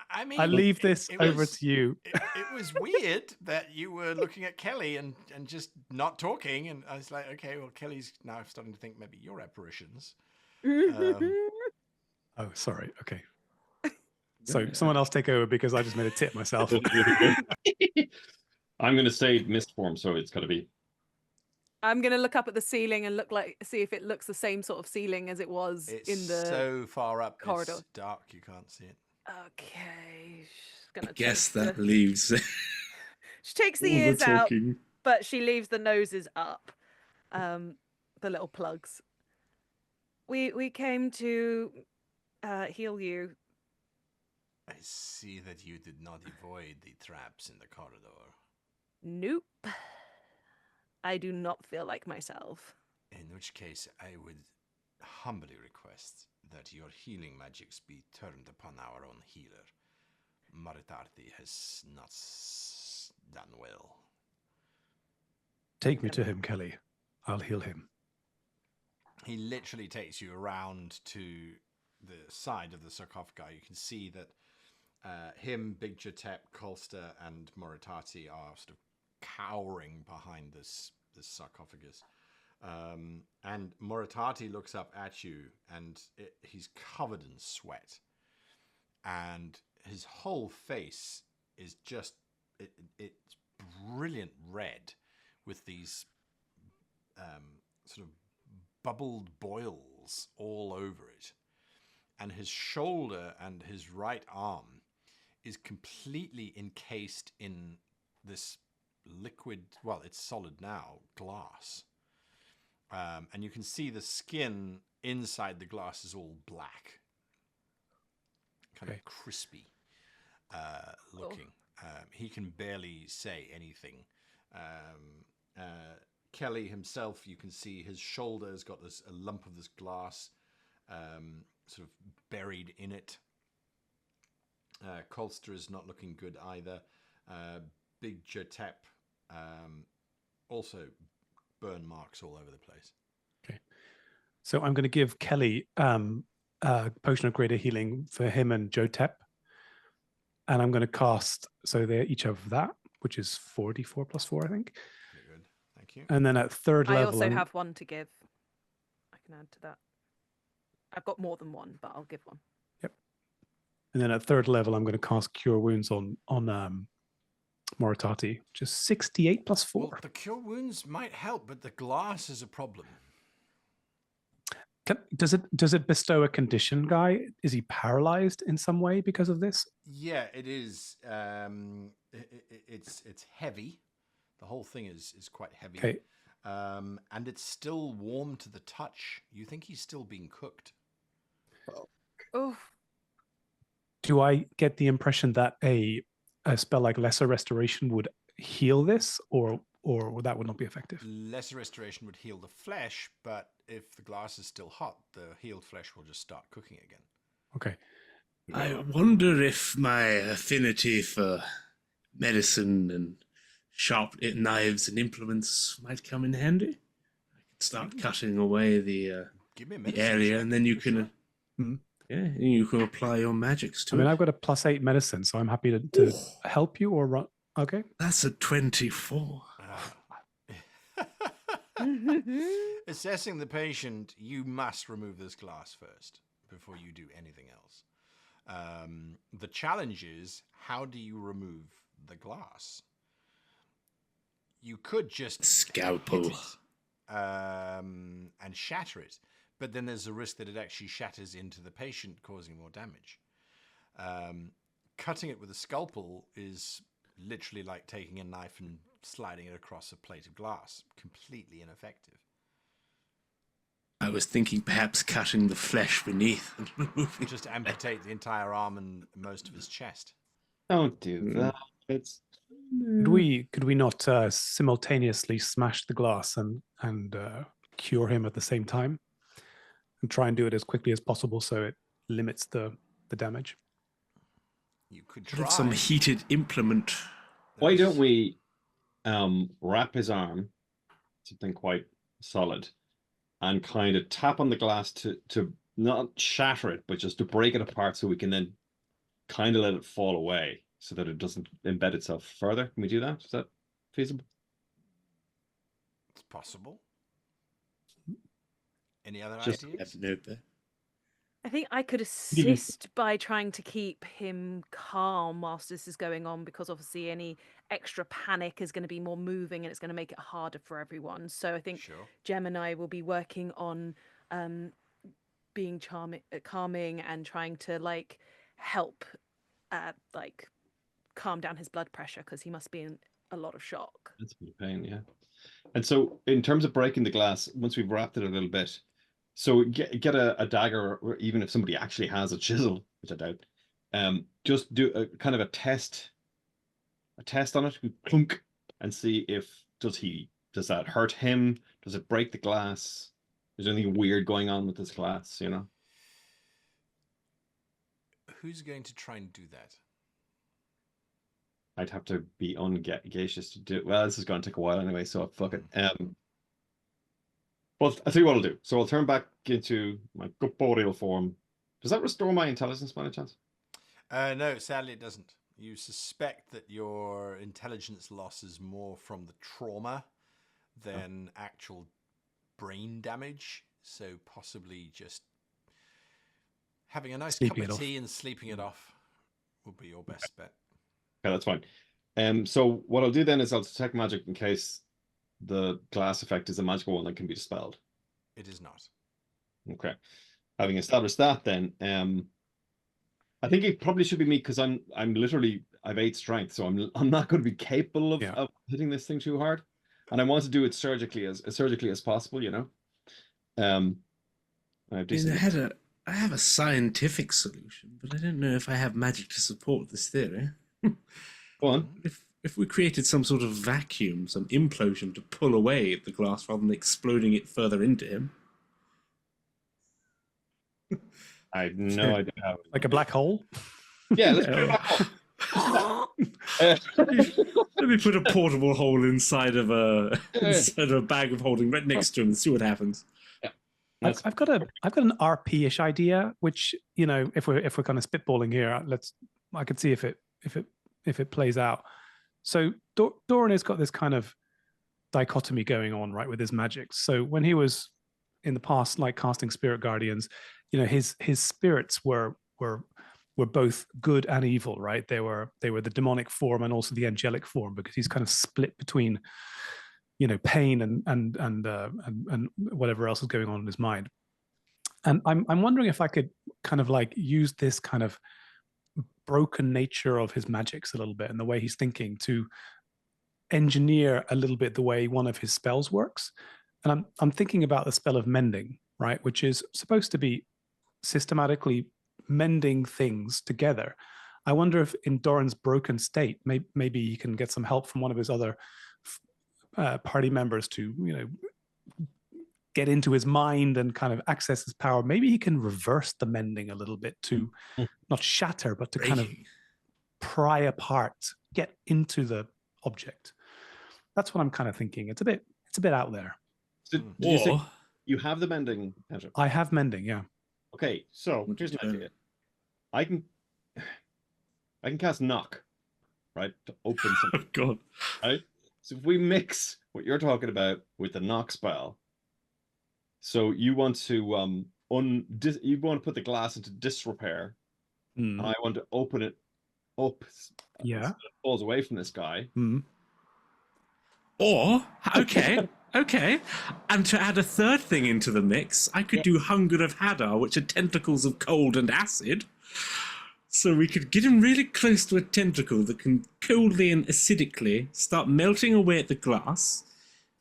I mean, I leave this it over was- to you. It was weird that you were looking at Kelly and just not talking. And I was like, okay, well, Kelly's now starting to think maybe you're apparitions. Oh, sorry. Okay. So someone else take over because I just made a tip myself. I'm going to say mist form, so it's got to be. I'm gonna look up at the ceiling and see if it looks the same sort of ceiling as it was It's in the so far up, corridor. it's dark, you can't see it. Okay, she's gonna Guess take that the... leaves She takes the all ears out, talking. but she leaves the noses up. The little plugs. We came to heal you. I see that you did not avoid the traps in the corridor. Nope. I do not feel like myself. In which case, I would humbly request that your healing magics be turned upon our own healer. Maritarti has not done well. Take me to him, Kelly. I'll heal him. He literally takes you around to the side of the sarcophagi. You can see that him, Big Jotep, Colster, and Moritati are sort of cowering behind this sarcophagus. And Moritati looks up at you, and he's covered in sweat. And his whole face is just, it's brilliant red with these sort of bubbled boils all over it. And his shoulder and his right arm is completely encased in this liquid, well, it's solid now, glass. And you can see the skin inside the glass is all black. Kind of crispy looking. He can barely say anything. Kelly himself, you can see his shoulder's got a lump of this glass sort of buried in it. Colster is not looking good either. Big Jotep, also burn marks all over the place. Okay. So I'm going to give Kelly a potion of greater healing for him and Jotep. And I'm going to cast, so they each have that, which is 4d4 plus 4, I think. Very good. Thank you. And then at third I level... also have one to give. I can add to that. I've got more than one, but I'll give one. Yep. And then at third level, I'm going to cast Cure Wounds on Moritati, which is 68 plus 4. Well, the Cure Wounds might help, but the glass is a problem. Does it bestow a condition, Guy? Is he paralyzed in some way because of this? Yeah, it is. It's heavy. The whole thing is quite heavy. Okay. And it's still warm to the touch. You think he's still being cooked? Oh. Do I get the impression that a spell like Lesser Restoration would heal this, or that would not be effective? Lesser Restoration would heal the flesh, but if the glass is still hot, the healed flesh will just start cooking again. Okay. I wonder if my affinity for medicine and sharp knives and implements might come in handy. I could start cutting away the area, and then you can, you can apply your magics to it. I mean, I've got a +8 medicine, so I'm happy to help you or run. Okay. That's a 24. Assessing the patient, you must remove this glass first before you do anything else. The challenge is, how do you remove the glass? You could just scalpel hit it, and shatter it, but then there's a risk that it actually shatters into the patient, causing more damage. Cutting it with a scalpel is literally like taking a knife and sliding it across a plate of glass. Completely ineffective. I was thinking perhaps cutting the flesh beneath and removing. Just amputate the entire arm and most of his chest. Don't do that. It's... Could we not simultaneously smash the glass and cure him at the same time, and try and do it as quickly as possible so it limits the damage? You could try. Have some heated implement. Why don't we wrap his arm, something quite solid, and kind of tap on the glass to not shatter it, but just to break it apart so we can then kind of let it fall away so that it doesn't embed itself further. Can we do that? Is that feasible? It's possible. Any other Just ideas? have a note there. think I could assist by trying to keep him calm whilst this is going on, because obviously any extra panic is going to be more moving and it's going to make it harder for everyone. So I think Sure. Jem and I will be working on being calming and trying to like help like calm down his blood pressure, because he must be in a lot of shock. That's a bit of pain, yeah. And so in terms of breaking the glass, once we've wrapped it a little bit, so get a dagger, or even if somebody actually has a chisel, which I doubt, just do a kind of a test on it, clunk, and see if does that hurt him? Does it break the glass? Is there anything weird going on with this glass, you know? Who's going to try and do that? I'd have to be ungaseous to do it. Well, this is going to take a while anyway, so fuck it. Well, I'll tell you what I'll do. So I'll turn back into my corporeal form. Does that restore my intelligence by any chance? No, sadly it doesn't. You suspect that your intelligence loss is more from the trauma than actual brain damage. So possibly just having a nice Sleeping cup it of off. tea and sleeping it off would be your best bet. Okay, that's fine. So what I'll do then is I'll detect magic in case the glass effect is a magical one that can be dispelled. It is not. Okay. Having established that, then I think it probably should be me, because I'm literally I've 8 strength, so I'm not going to be capable of hitting this thing too hard, and I want to do it surgically as possible, you know. I have decent. I have a scientific solution, but I don't know if I have magic to support this theory. Go on. If we created some sort of vacuum, some implosion to pull away the glass rather than exploding it further into him. I have no idea how. Like a black hole? Yeah, let's put a black hole. Let me put a portable hole inside of a bag of holding right next to him and see what happens. I've got an RP-ish idea, which, you know, if we're kind of spitballing here, I could see if it plays out. So Doran has got this kind of dichotomy going on, right, with his magic. So when he was in the past, like casting spirit guardians, you know, his spirits were both good and evil, right? They were the demonic form and also the angelic form, because he's kind of split between, you know, pain and whatever else is going on in his mind. And I'm wondering if I could kind of like use this kind of broken nature of his magics a little bit and the way he's thinking to engineer a little bit the way one of his spells works. And I'm thinking about the spell of mending, right, which is supposed to be systematically mending things together. I wonder if in Doran's broken state, maybe he can get some help from one of his other party members to, you know, get into his mind and kind of access his power. Maybe he can reverse the mending a little bit to not shatter, but to kind of pry apart, get into the object. That's what I'm kind of thinking. It's a bit out there. So did you say you have the mending, Andrew? I have mending, yeah. Okay, so here's the idea. I can cast knock, right, to open something. Oh God! Right. So if we mix what you're talking about with the knock spell, so you want to you want to put the glass into disrepair, and I want to open it up. Yeah. So it falls away from this guy. Or okay. And to add a third thing into the mix, I could do Hunger of Hadar, which are tentacles of cold and acid. So we could get him really close to a tentacle that can coldly and acidically start melting away at the glass.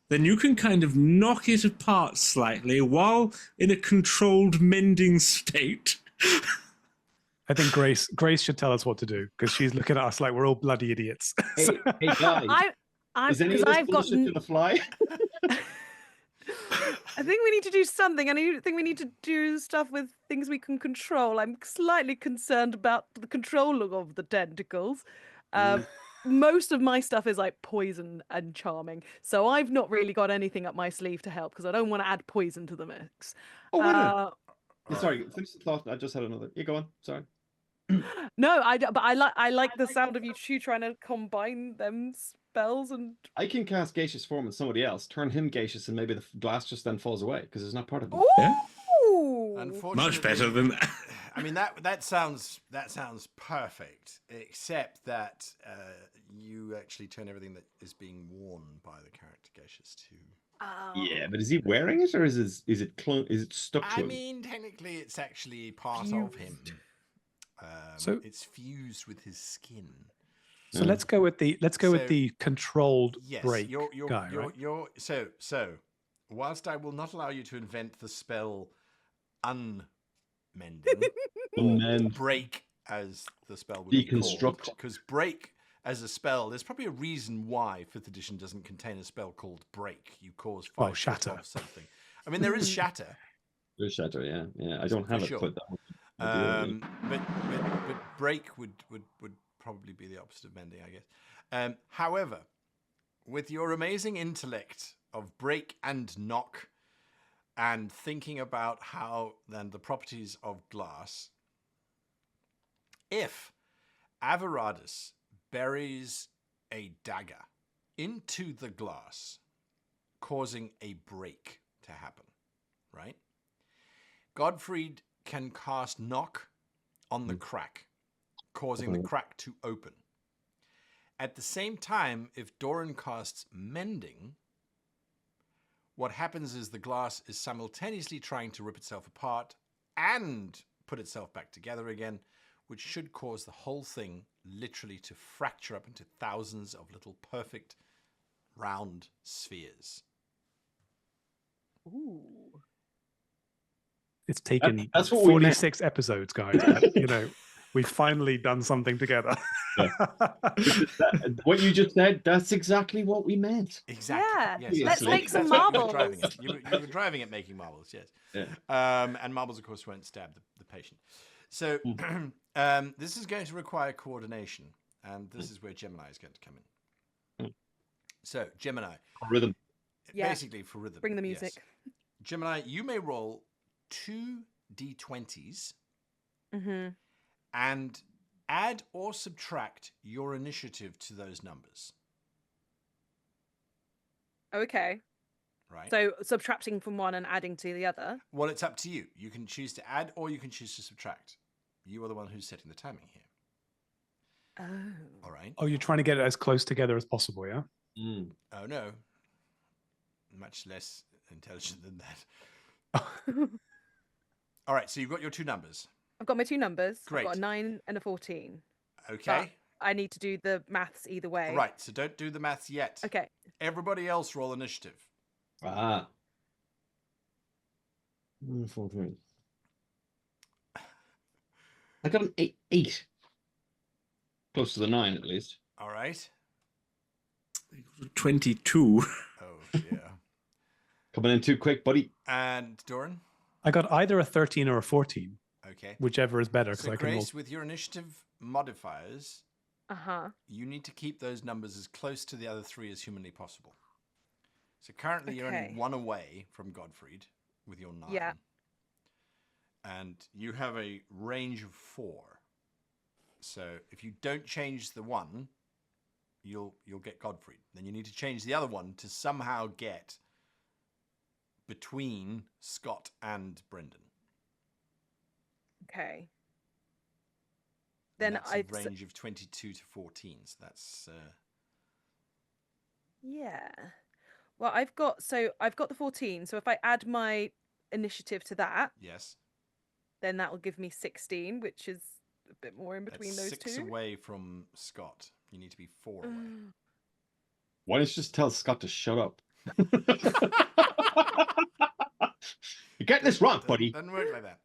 Then you can kind of knock it apart slightly while in a controlled mending state. I think Grace should tell us what to do, because she's looking at us like we're all bloody idiots. Hey guys, is any of this bullshit gonna fly? I think we need to do something, and I think we need to do stuff with things we can control. I'm slightly concerned about the control of the tentacles. Most of my stuff is like poison and charming, so I've not really got anything up my sleeve to help, because I don't want to add poison to the mix. Oh, wait a minute. Sorry, finish the thought. I just had another. You go on. Sorry. No, but I like the sound of you two trying to combine them spells, and I can cast gaseous form on somebody else, turn him gaseous, and maybe the glass just then falls away because it's not part of him. Ooh, Ooh. Unfortunately, Much better than that. I mean that sounds perfect, except that you actually turn everything that is being worn by the character Gaseous to. Oh. Yeah, but is he wearing it or is it stuck to I him? mean, technically, it's actually part of him. Fused. So- it's fused with his skin. So let's go with the So- controlled Yes, break you're guy, right? so. Whilst I will not allow you to invent the spell unmending or Unmend. break as the spell would be called, Deconstruct. because break as a spell, there's probably a reason why 5th edition doesn't contain a spell called break. You cause 5 foot shatter. of something. I mean, there is shatter. There's Shadow, yeah. I don't For have it, sure. but that would be ideal, really. But break would probably be the opposite of mending, I guess. However, with your amazing intellect of break and knock, and thinking about how then the properties of glass, if Avaradus buries a dagger into the glass, causing a break to happen, right? Godfried can cast knock on the crack, causing the crack to open. At the same time, if Doran casts mending, what happens is the glass is simultaneously trying to rip itself apart and put itself back together again, which should cause the whole thing literally to fracture up into thousands of little perfect round spheres. Ooh. It's taken That's what we meant. 46 episodes, guys. But, we've finally done something together. What you just said, that's exactly what we meant. Exactly. Yeah, Yes, let's absolutely. make some That's what you were marbles. driving at. You were driving at making marbles, yes. Yeah. And marbles, of course, won't stab the patient. So this is going to require coordination, and this is where Gemini is going to come in. So, Gemini, Rhythm. Yeah. basically for rhythm. Bring the yes. music. Gemini, you may roll 2 d20s Mm-hmm. and add or subtract your initiative to those numbers. Okay. Right? So subtracting from one and adding to the other. Well, it's up to you. You can choose to add or you can choose to subtract. You are the one who's setting the timing here. Oh. All right? Oh, you're trying to get it as close together as possible, yeah? Mm. Oh, no. Much less intelligent than that. All right, so you've got your 2 numbers. I've got my 2 numbers. Great. I've got a 9 and a 14. Okay? I need to do the maths either way. Right, so don't do the maths yet. Okay. Everybody else roll initiative. Ah. 14. I got an 8. Close to the 9, at least. All right. 22. Oh, dear. Coming in too quick, buddy. And Doran? I got either a 13 or a 14, Okay. whichever is better. So, I can roll. Grace, with your initiative modifiers, Uh-huh. you need to keep those numbers as close to the other 3 as humanly possible. So currently you're only Okay. 1 away from Godfried with your 9. Yeah. And you have a range of 4. So if you don't change the 1, you'll get Godfried. Then you need to change the other one to somehow get between Scott and Brendan. Okay. And Then that's I a range of 22 to 14. So that's yeah. Well, I've got the 14. So if I add my initiative to that, yes. then that will give me 16, which is a bit more in between That's those 6 two. away from Scott. You need to be 4 away. Why don't you just tell Scott to shut up? You're getting this wrong, buddy. Doesn't work like that.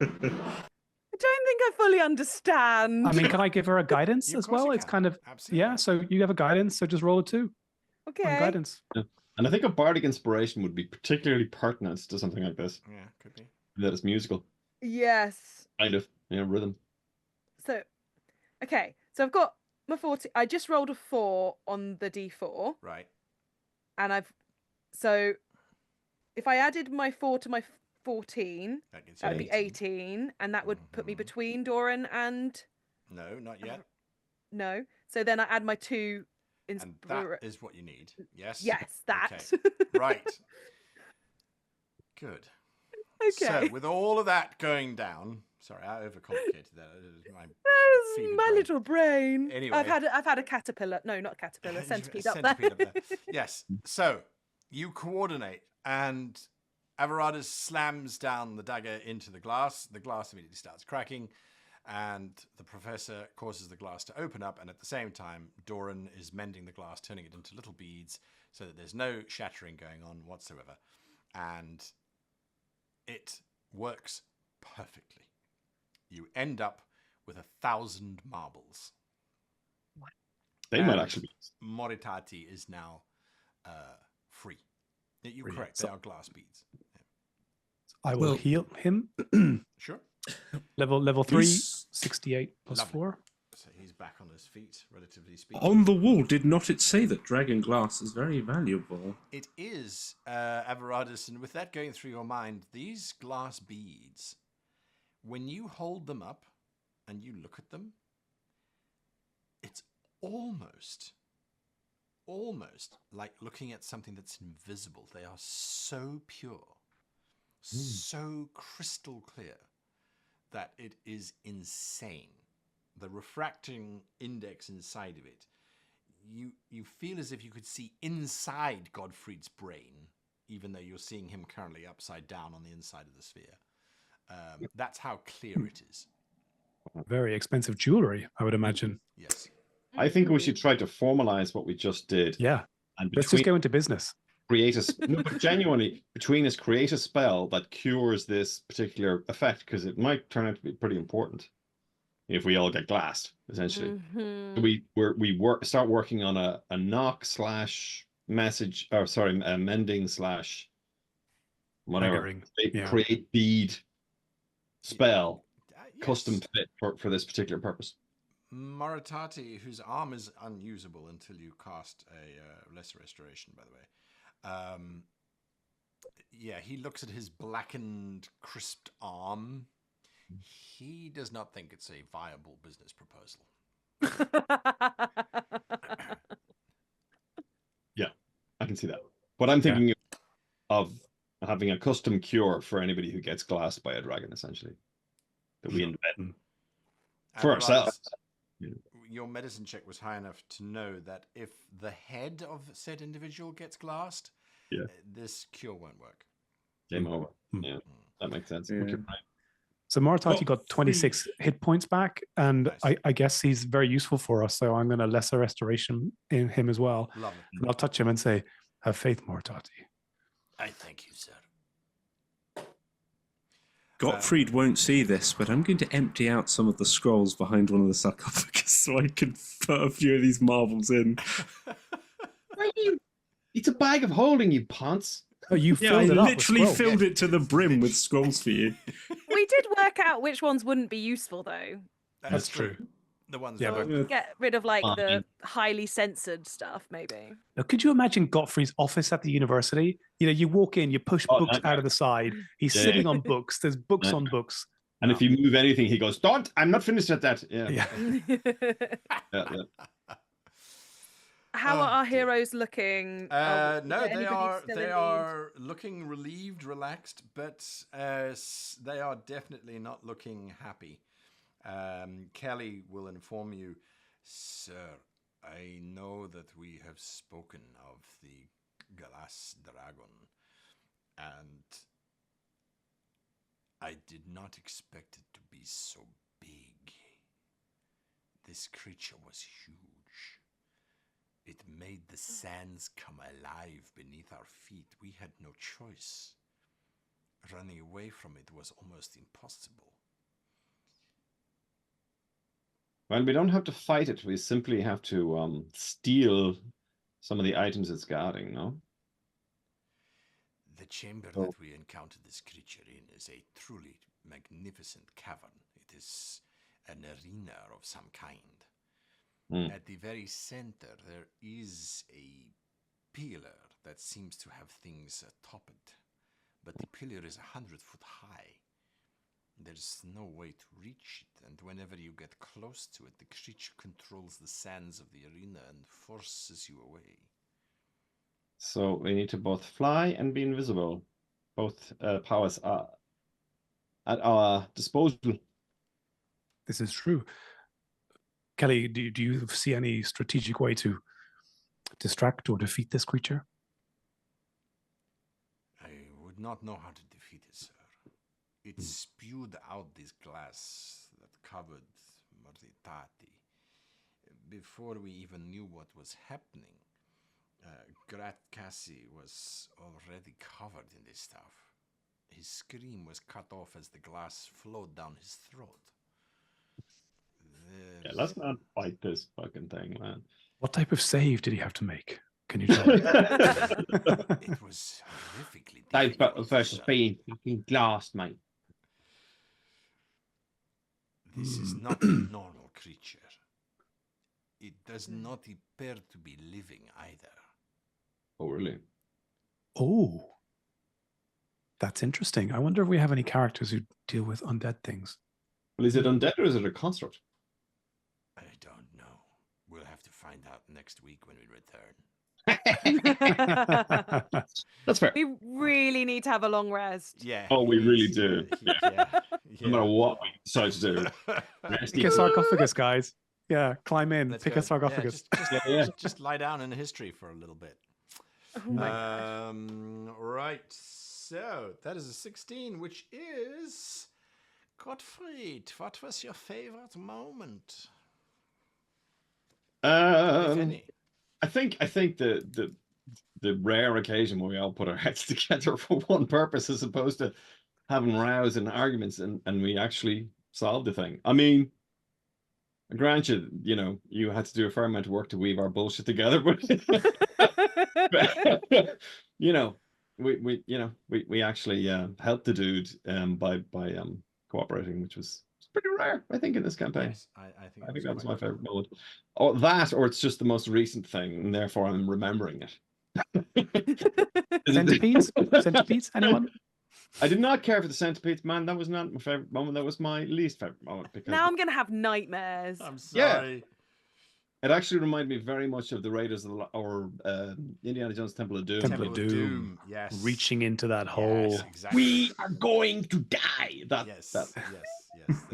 I don't think I fully understand. I mean, can I give her a guidance Of as course you well? It's can. kind of, Absolutely. yeah, so you have a guidance, so just roll a 2 on okay. guidance. And I think a bardic inspiration would be particularly pertinent to something like this. Yeah, could be. That it's musical. Yes. Kind of. Rhythm. So, okay. So I've got my 14. I just rolled a 4 on the D4, Right. and so if I added my 4 to my 14, That gets you that'd be 18, and that would put me Mhm. between Doran and No, not yet. no. So then I add my 2 And that is what you need. Yes? Yes, that. Okay. Right. Good. Okay. So with all of that going down, sorry, I overcomplicated that. My That's fevered my brain. little brain. Anyway. I've had a caterpillar. No, not a caterpillar. Centipede up there. Centipede up there. Yes. So you coordinate, and Avaradus slams down the dagger into the glass. The glass immediately starts cracking, and the professor causes the glass to open up. And at the same time, Doran is mending the glass, turning it into little beads, so that there's no shattering going on whatsoever. And it works perfectly. You end up with 1,000 marbles. They might And actually be. Moritati is now free. You're Free. correct. So- They are glass beads. I will Well- heal him. Sure. level 3, He's- 68 plus Lovely. 4. So he's back on his feet, relatively speaking. On the wall, did not it say that dragon glass is very valuable? It is, Avaradus, and with that going through your mind, these glass beads, when you hold them up and you look at them, it's almost like looking at something that's invisible. They are so pure, so crystal clear, that it is insane. The refracting index inside of it, you feel as if you could see inside Godfrey's brain, even though you're seeing him currently upside down on the inside of the sphere. That's how clear it is. Very expensive jewelry, I would imagine. Yes. I think we should try to formalize what we just did. Yeah. And Let's just go into business. create no, but genuinely between us create a spell that cures this particular effect, because it might turn out to be pretty important if we all get glassed, essentially. So we start working on a knock / message, or sorry, a mending / whatever. Daggering, yeah. Create bead spell, Yes. custom fit for this particular purpose. Moritati, whose arm is unusable until you cast a lesser restoration, by the way. Yeah, he looks at his blackened, crisped arm. He does not think it's a viable business proposal. Yeah, I can see that. But I'm thinking of having a custom cure for anybody who gets glassed by a dragon, essentially, that we invent for ourselves. Your medicine check was high enough to know that if the head of said individual gets glassed, Yeah. This cure won't work. Game over. Mm. Yeah, that makes sense. Yeah. Okay, right. So Moritati Oh, got 26 hit points back, and Nice. I guess he's very useful for us. So I'm going to lesser restoration in him as well. Lovely. And I'll touch him and say, "Have faith, Moritati." I thank you, sir. Gottfried won't see this, but I'm going to empty out some of the scrolls behind one of the sarcophagus so I can put a few of these marbles in. It's a bag of holding, you ponce. Oh, you Yeah, I filled it up. literally with scrolls. filled it to the brim with scrolls for you. We did work out which ones wouldn't be useful, though. That's true. The ones Yeah, that but- are- Get rid of like the Fine. highly censored stuff, maybe. Now, could you imagine Godfrey's office at the university? You know, you walk in, you push Oh, books nightmare. out of the side. He's Yeah, sitting yeah. on books. There's books on Nightmare. books. And if you move anything, he goes, "Don't! I'm not finished at that." Yeah, Yeah. yeah. How Oh, are our dear. heroes looking? No, Is there they anybody are still they in need? are looking relieved, relaxed, but they are definitely not looking happy. Kelly will inform you, sir. I know that we have spoken of the glass dragon, and I did not expect it to be so big. This creature was huge. It made the sands come alive beneath our feet. We had no choice. Running away from it was almost impossible. Well, we don't have to fight it. We simply have to steal some of the items it's guarding. No. The chamber Oh. that we encountered this creature in is a truly magnificent cavern. It is an arena of some kind. Mm. At the very center, there is a pillar that seems to have things atop it. But the pillar is 100 foot high. There's no way to reach it, and whenever you get close to it, the creature controls the sands of the arena and forces you away. So we need to both fly and be invisible. Both powers are at our disposal. This is true. Kelly, do you see any strategic way to distract or defeat this creature? I would not know how to defeat it, sir. It spewed out this glass that covered Maritati. Before we even knew what was happening, Grat Cassie was already covered in this stuff. His scream was cut off as the glass flowed down his throat. Yeah, let's not fight this fucking thing, man. What type of save did he have to make? Can you tell me? It was horrifically difficult. Versus being fucking glass, mate. This is not a normal creature. It does not appear to be living either. Oh, really? Oh, that's interesting. I wonder if we have any characters who deal with undead things. Well, is it undead or is it a construct? I don't know. We'll have to find out next week when we return. That's fair. We really need to have a long rest. Yeah. Oh, we really he's- do. Yeah. No matter what we decide to do. Pick a sarcophagus, guys. Yeah, climb in. Let's Pick go. a sarcophagus. Yeah. Just lie down in history for a little bit. Oh my gosh. Right. So that is a 16, which is Gottfried. What was your favorite moment? If any? I think the rare occasion where we all put our heads together for one purpose as opposed to having rows and arguments and we actually solved the thing. I mean, grant you, you had to do a fair amount of work to weave our bullshit together, but we actually helped the dude by cooperating, which was pretty rare, I think, in this campaign. Yes, I I think that was quite my favorite cool. moment. Or that, or it's just the most recent thing, and therefore I'm remembering it. Centipedes? Centipedes? Anyone? I did not care for the centipedes, man. That was not my favorite moment. That was my least favorite moment because Now I'm gonna have nightmares. I'm Yeah. sorry. it actually reminded me very much of the Raiders of the or Indiana Jones Temple of Doom. Temple of Doom. Yes. Reaching into that hole. Yes, exactly. We are going to die. Yes. That Yes.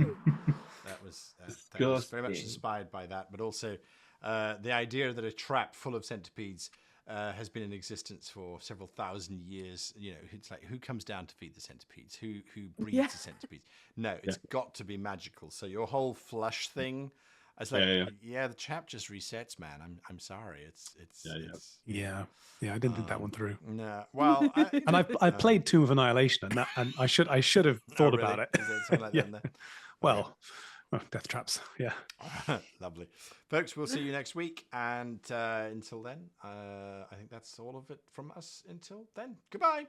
That was very much Disgusting. inspired by that, but also the idea that a trap full of centipedes has been in existence for several thousand years. It's like, who comes down to feed the centipedes? Who breeds Yeah. the centipedes? No, it's got to be magical. So your whole flush thing, I was like, Yeah. the trap just resets, man. I'm sorry. It's Yeah, I didn't think that one through. No. Well, And I played Tomb of Annihilation, and I should have thought really? about it. Is there something like that in there? Well, death traps. Yeah. Lovely. Folks, we'll see you next week. And until then, I think that's all of it from us. Until then, goodbye.